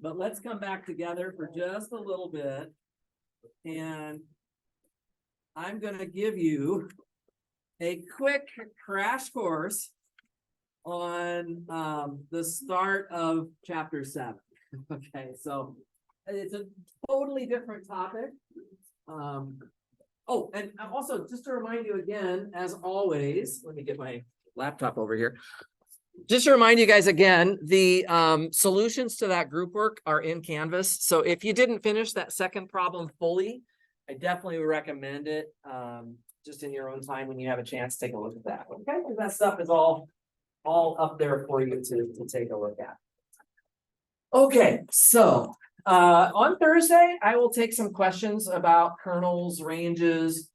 But let's come back together for just a little bit. And I'm gonna give you a quick crash course on the start of chapter 7. Okay, so it's a totally different topic. Oh, and also just to remind you again, as always, let me get my laptop over here. Just to remind you guys again, the solutions to that group work are in Canvas. So if you didn't finish that second problem fully, I definitely would recommend it. Just in your own time when you have a chance, take a look at that. Okay, that stuff is all up there for you to take a look at. Okay, so on Thursday, I will take some questions about kernels, ranges,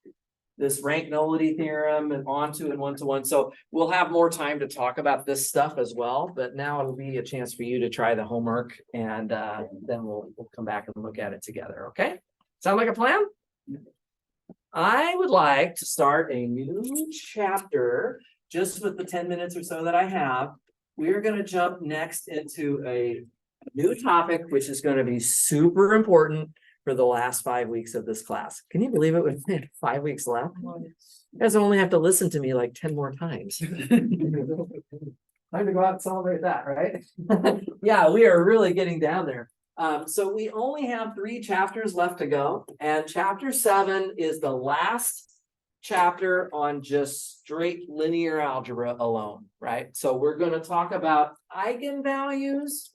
this rank nullity theorem, and onto and 1-to-1. So we'll have more time to talk about this stuff as well. But now it'll be a chance for you to try the homework, and then we'll come back and look at it together. Okay, sound like a plan? I would like to start a new chapter just with the 10 minutes or so that I have. We're going to jump next into a new topic, which is going to be super important for the last 5 weeks of this class. Can you believe it? We've had 5 weeks left. You guys only have to listen to me like 10 more times. Time to go out and celebrate that, right? Yeah, we are really getting down there. So we only have 3 chapters left to go, and chapter 7 is the last chapter on just straight linear algebra alone, right? So we're going to talk about eigenvalues,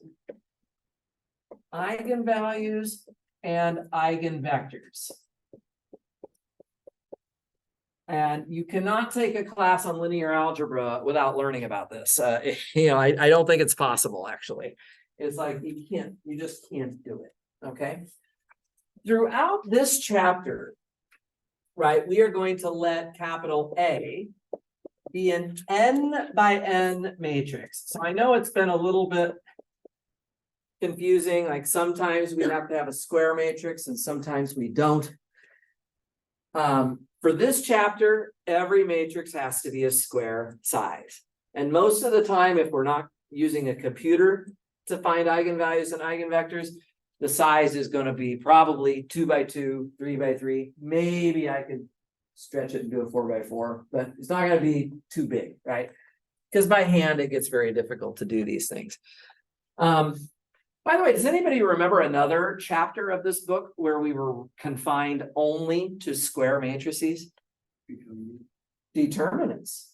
and eigenvectors. And you cannot take a class on linear algebra without learning about this. I don't think it's possible, actually. It's like you just can't do it, okay? Throughout this chapter, right, we are going to let capital A be an n by n matrix. So I know it's been a little bit confusing, like sometimes we have to have a square matrix and sometimes we don't. For this chapter, every matrix has to be a square size. And most of the time, if we're not using a computer to find eigenvalues and eigenvectors, the size is going to be probably 2 by 2, 3 by 3. Maybe I could stretch it and do a 4 by 4, but it's not going to be too big, right? Because by hand, it gets very difficult to do these things. By the way, does anybody remember another chapter of this book where we were confined only to square matrices? Determinants.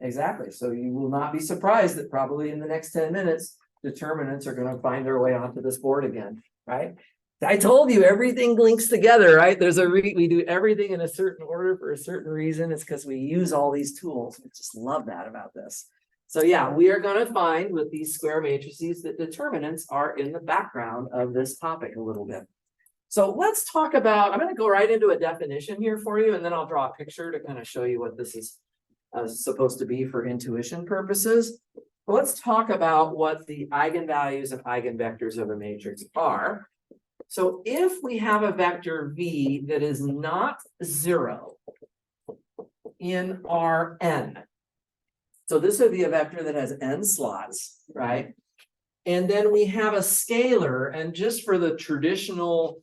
Exactly. So you will not be surprised that probably in the next 10 minutes, determinants are going to find their way onto this board again, right? I told you everything links together, right? We do everything in a certain order for a certain reason. It's because we use all these tools. I just love that about this. So yeah, we are going to find with these square matrices that determinants are in the background of this topic a little bit. So let's talk about, I'm going to go right into a definition here for you, and then I'll draw a picture to kind of show you what this is supposed to be for intuition purposes. Let's talk about what the eigenvalues and eigenvectors of a matrix are. So if we have a vector V that is not 0 in Rn, so this would be a vector that has n slots, right? And then we have a scalar, and just for the traditional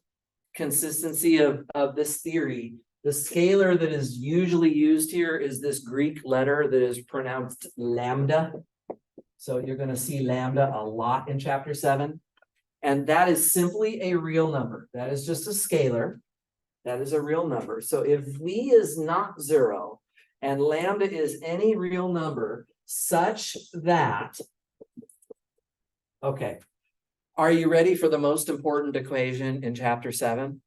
consistency of this theory, the scalar that is usually used here is this Greek letter that is pronounced lambda. So you're going to see lambda a lot in chapter 7. And that is simply a real number. That is just a scalar. That is a real number. So if V is not 0, and lambda is any real number such that, okay, are you ready for the most important equation in chapter 7?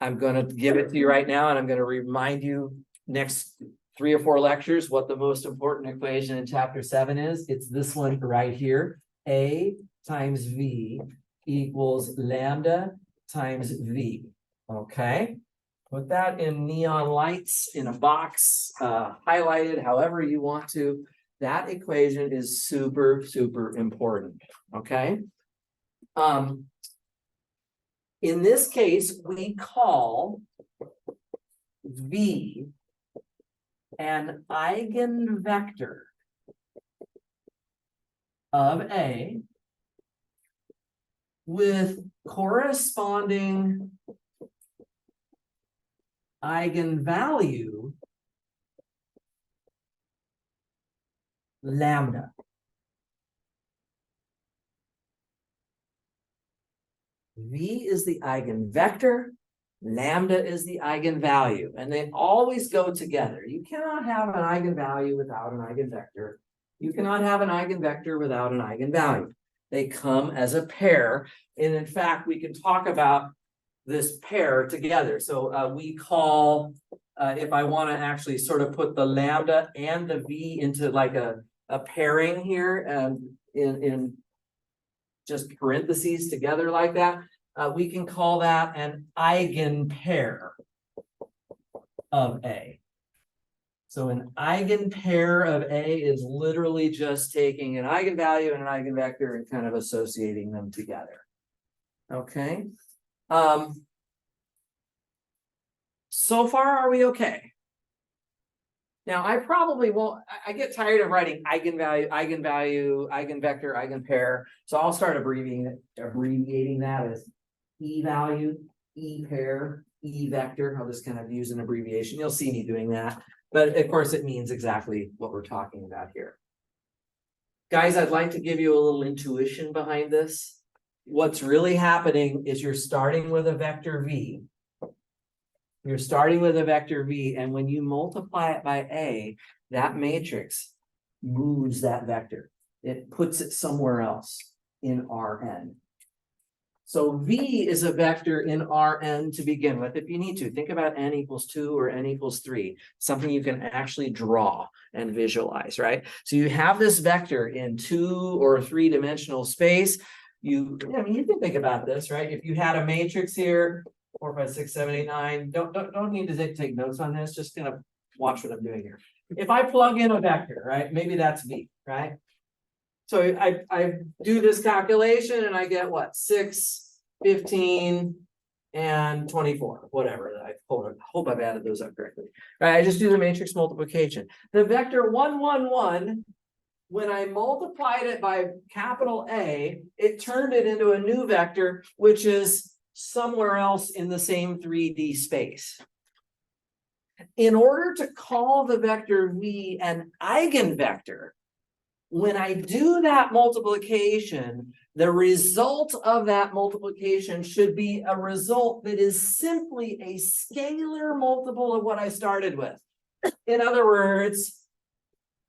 I'm going to give it to you right now, and I'm going to remind you next 3 or 4 lectures what the most important equation in chapter 7 is. It's this one right here. A times V equals lambda times V. Okay? Put that in neon lights in a box, highlighted however you want to. That equation is super, super important. Okay. In this case, we call V an eigenvector of A with corresponding eigenvalue lambda. V is the eigenvector, lambda is the eigenvalue, and they always go together. You cannot have an eigenvalue without an eigenvector. You cannot have an eigenvector without an eigenvalue. They come as a pair, and in fact, we can talk about this pair together. So we call, if I want to actually sort of put the lambda and the V into like a pairing here, and in just parentheses together like that, we can call that an eigenpair of A. So an eigenpair of A is literally just taking an eigenvalue and an eigenvector and kind of associating them together. Okay. So far, are we okay? Now, I probably won't, I get tired of writing eigenvalue, eigenvector, eigenpair. So I'll start abbreviating that as E value, E pair, E vector. I'll just kind of use an abbreviation. You'll see me doing that. But of course, it means exactly what we're talking about here. Guys, I'd like to give you a little intuition behind this. What's really happening is you're starting with a vector V. You're starting with a vector V, and when you multiply it by A, that matrix moves that vector. It puts it somewhere else in Rn. So V is a vector in Rn to begin with. If you need to, think about n equals 2 or n equals 3, something you can actually draw and visualize, right? So you have this vector in 2 or 3-dimensional space. You can think about this, right? If you had a matrix here, 4, 5, 6, 7, 8, 9, don't need to take notes on this, just kind of watch what I'm doing here. If I plug in a vector, right, maybe that's V, right? So I do this calculation and I get what? 6, 15, and 24, whatever. I hope I've added those up correctly. Right, I just do the matrix multiplication. The vector 1, 1, 1, when I multiplied it by capital A, it turned it into a new vector, which is somewhere else in the same 3D space. In order to call the vector V an eigenvector, when I do that multiplication, the result of that multiplication should be a result that is simply a scalar multiple of what I started with. In other words,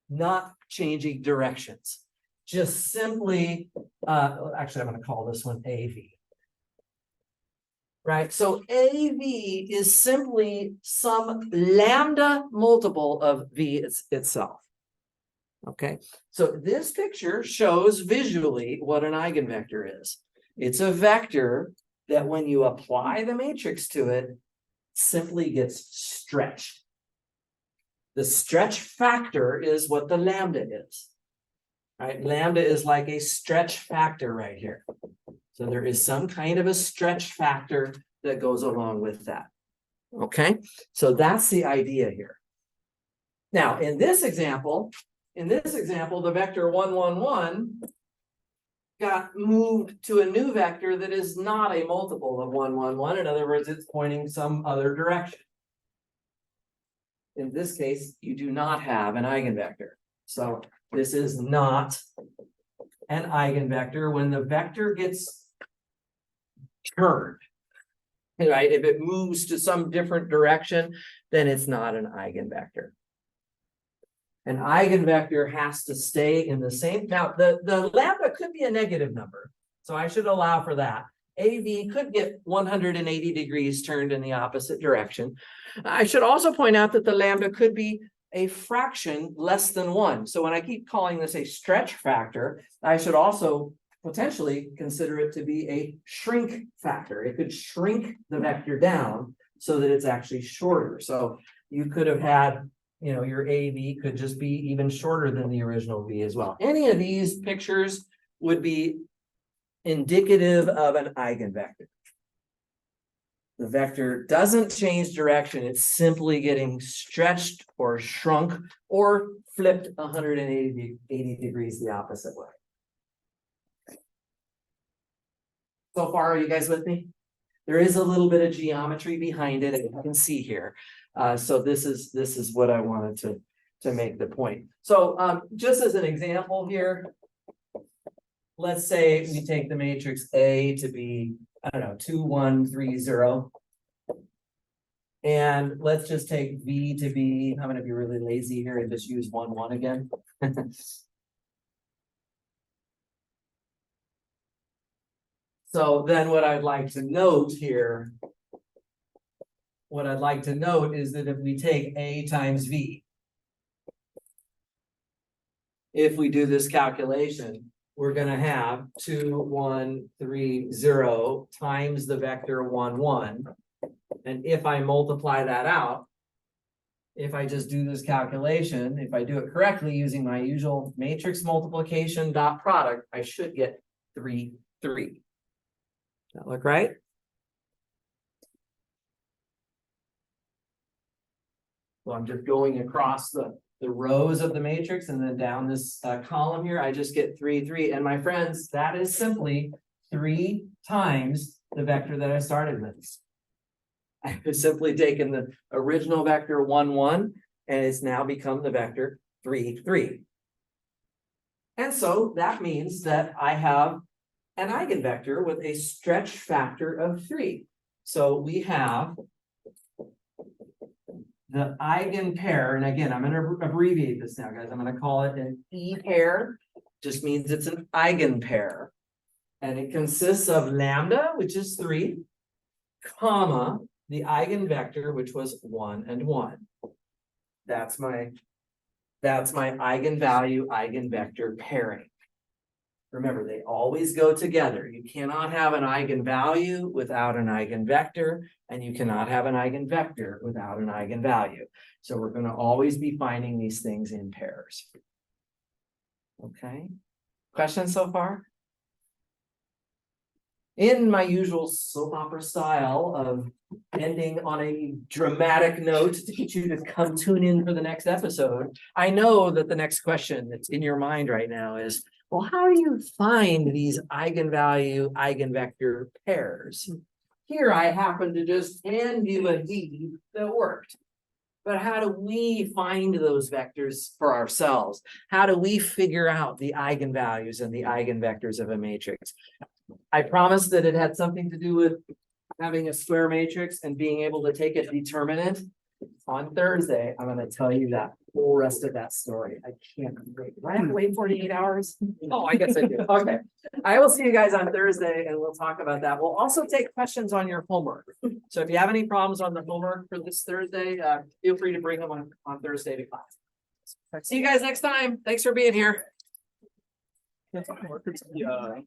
not changing directions, just simply, actually, I'm going to call this one AV. Right, so AV is simply some lambda multiple of V itself. Okay, so this picture shows visually what an eigenvector is. It's a vector that when you apply the matrix to it, simply gets stretched. The stretch factor is what the lambda is. Right, lambda is like a stretch factor right here. So there is some kind of a stretch factor that goes along with that. Okay, so that's the idea here. Now, in this example, the vector 1, 1, 1 got moved to a new vector that is not a multiple of 1, 1, 1. In other words, it's pointing some other direction. In this case, you do not have an eigenvector. So this is not an eigenvector when the vector gets turned. Right? If it moves to some different direction, then it's not an eigenvector. An eigenvector has to stay in the same. Now, the lambda could be a negative number, so I should allow for that. AV could get 180 degrees turned in the opposite direction. I should also point out that the lambda could be a fraction less than 1. So when I keep calling this a stretch factor, I should also potentially consider it to be a shrink factor. It could shrink the vector down so that it's actually shorter. So you could have had, your AV could just be even shorter than the original V as well. Any of these pictures would be indicative of an eigenvector. The vector doesn't change direction. It's simply getting stretched or shrunk or flipped 180 degrees the opposite way. So far, are you guys with me? There is a little bit of geometry behind it, as you can see here. So this is what I wanted to make the point. So just as an example here, let's say we take the matrix A to be, 2, 1, 3, 0. And let's just take V to be, I'm going to be really lazy here and just use 1, 1 again. So then what I'd like to note here, is that if we take A times V, if we do this calculation, we're going to have 2, 1, 3, 0 times the vector 1, 1. And if I multiply that out, if I just do this calculation, if I do it correctly using my usual matrix multiplication dot product, I should get 3, 3. That look right? So I'm just going across the rows of the matrix and then down this column here, I just get 3, 3. And my friends, that is simply 3 times the vector that I started with. I've simply taken the original vector 1, 1, and it's now become the vector 3, 3. And so that means that I have an eigenvector with a stretch factor of 3. So we have the eigenpair, and again, I'm gonna abbreviate this now, guys. I'm gonna call it an E pair, just means it's an eigenpair. And it consists of lambda, which is 3, comma, the eigenvector, which was 1 and 1. That's my eigenvalue, eigenvector pairing. Remember, they always go together. You cannot have an eigenvalue without an eigenvector, and you cannot have an eigenvector without an eigenvalue. So we're going to always be finding these things in pairs. Okay. Questions so far? In my usual soap opera style of ending on a dramatic note to get you to come tune in for the next episode, I know that the next question that's in your mind right now is, well, how do you find these eigenvalue, eigenvector pairs? Here I happen to just hand you a V that worked. But how do we find those vectors for ourselves? How do we figure out the eigenvalues and the eigenvectors of a matrix? I promised that it had something to do with having a square matrix and being able to take a determinant. On Thursday, I'm going to tell you that whole rest of that story. I can't wait. Do I have to wait 48 hours? Oh, I guess I do. Okay. I will see you guys on Thursday and we'll talk about that. We'll also take questions on your homework. So if you have any problems on the homework for this Thursday, feel free to bring them on Thursday to class. See you guys next time. Thanks for being here. Yeah.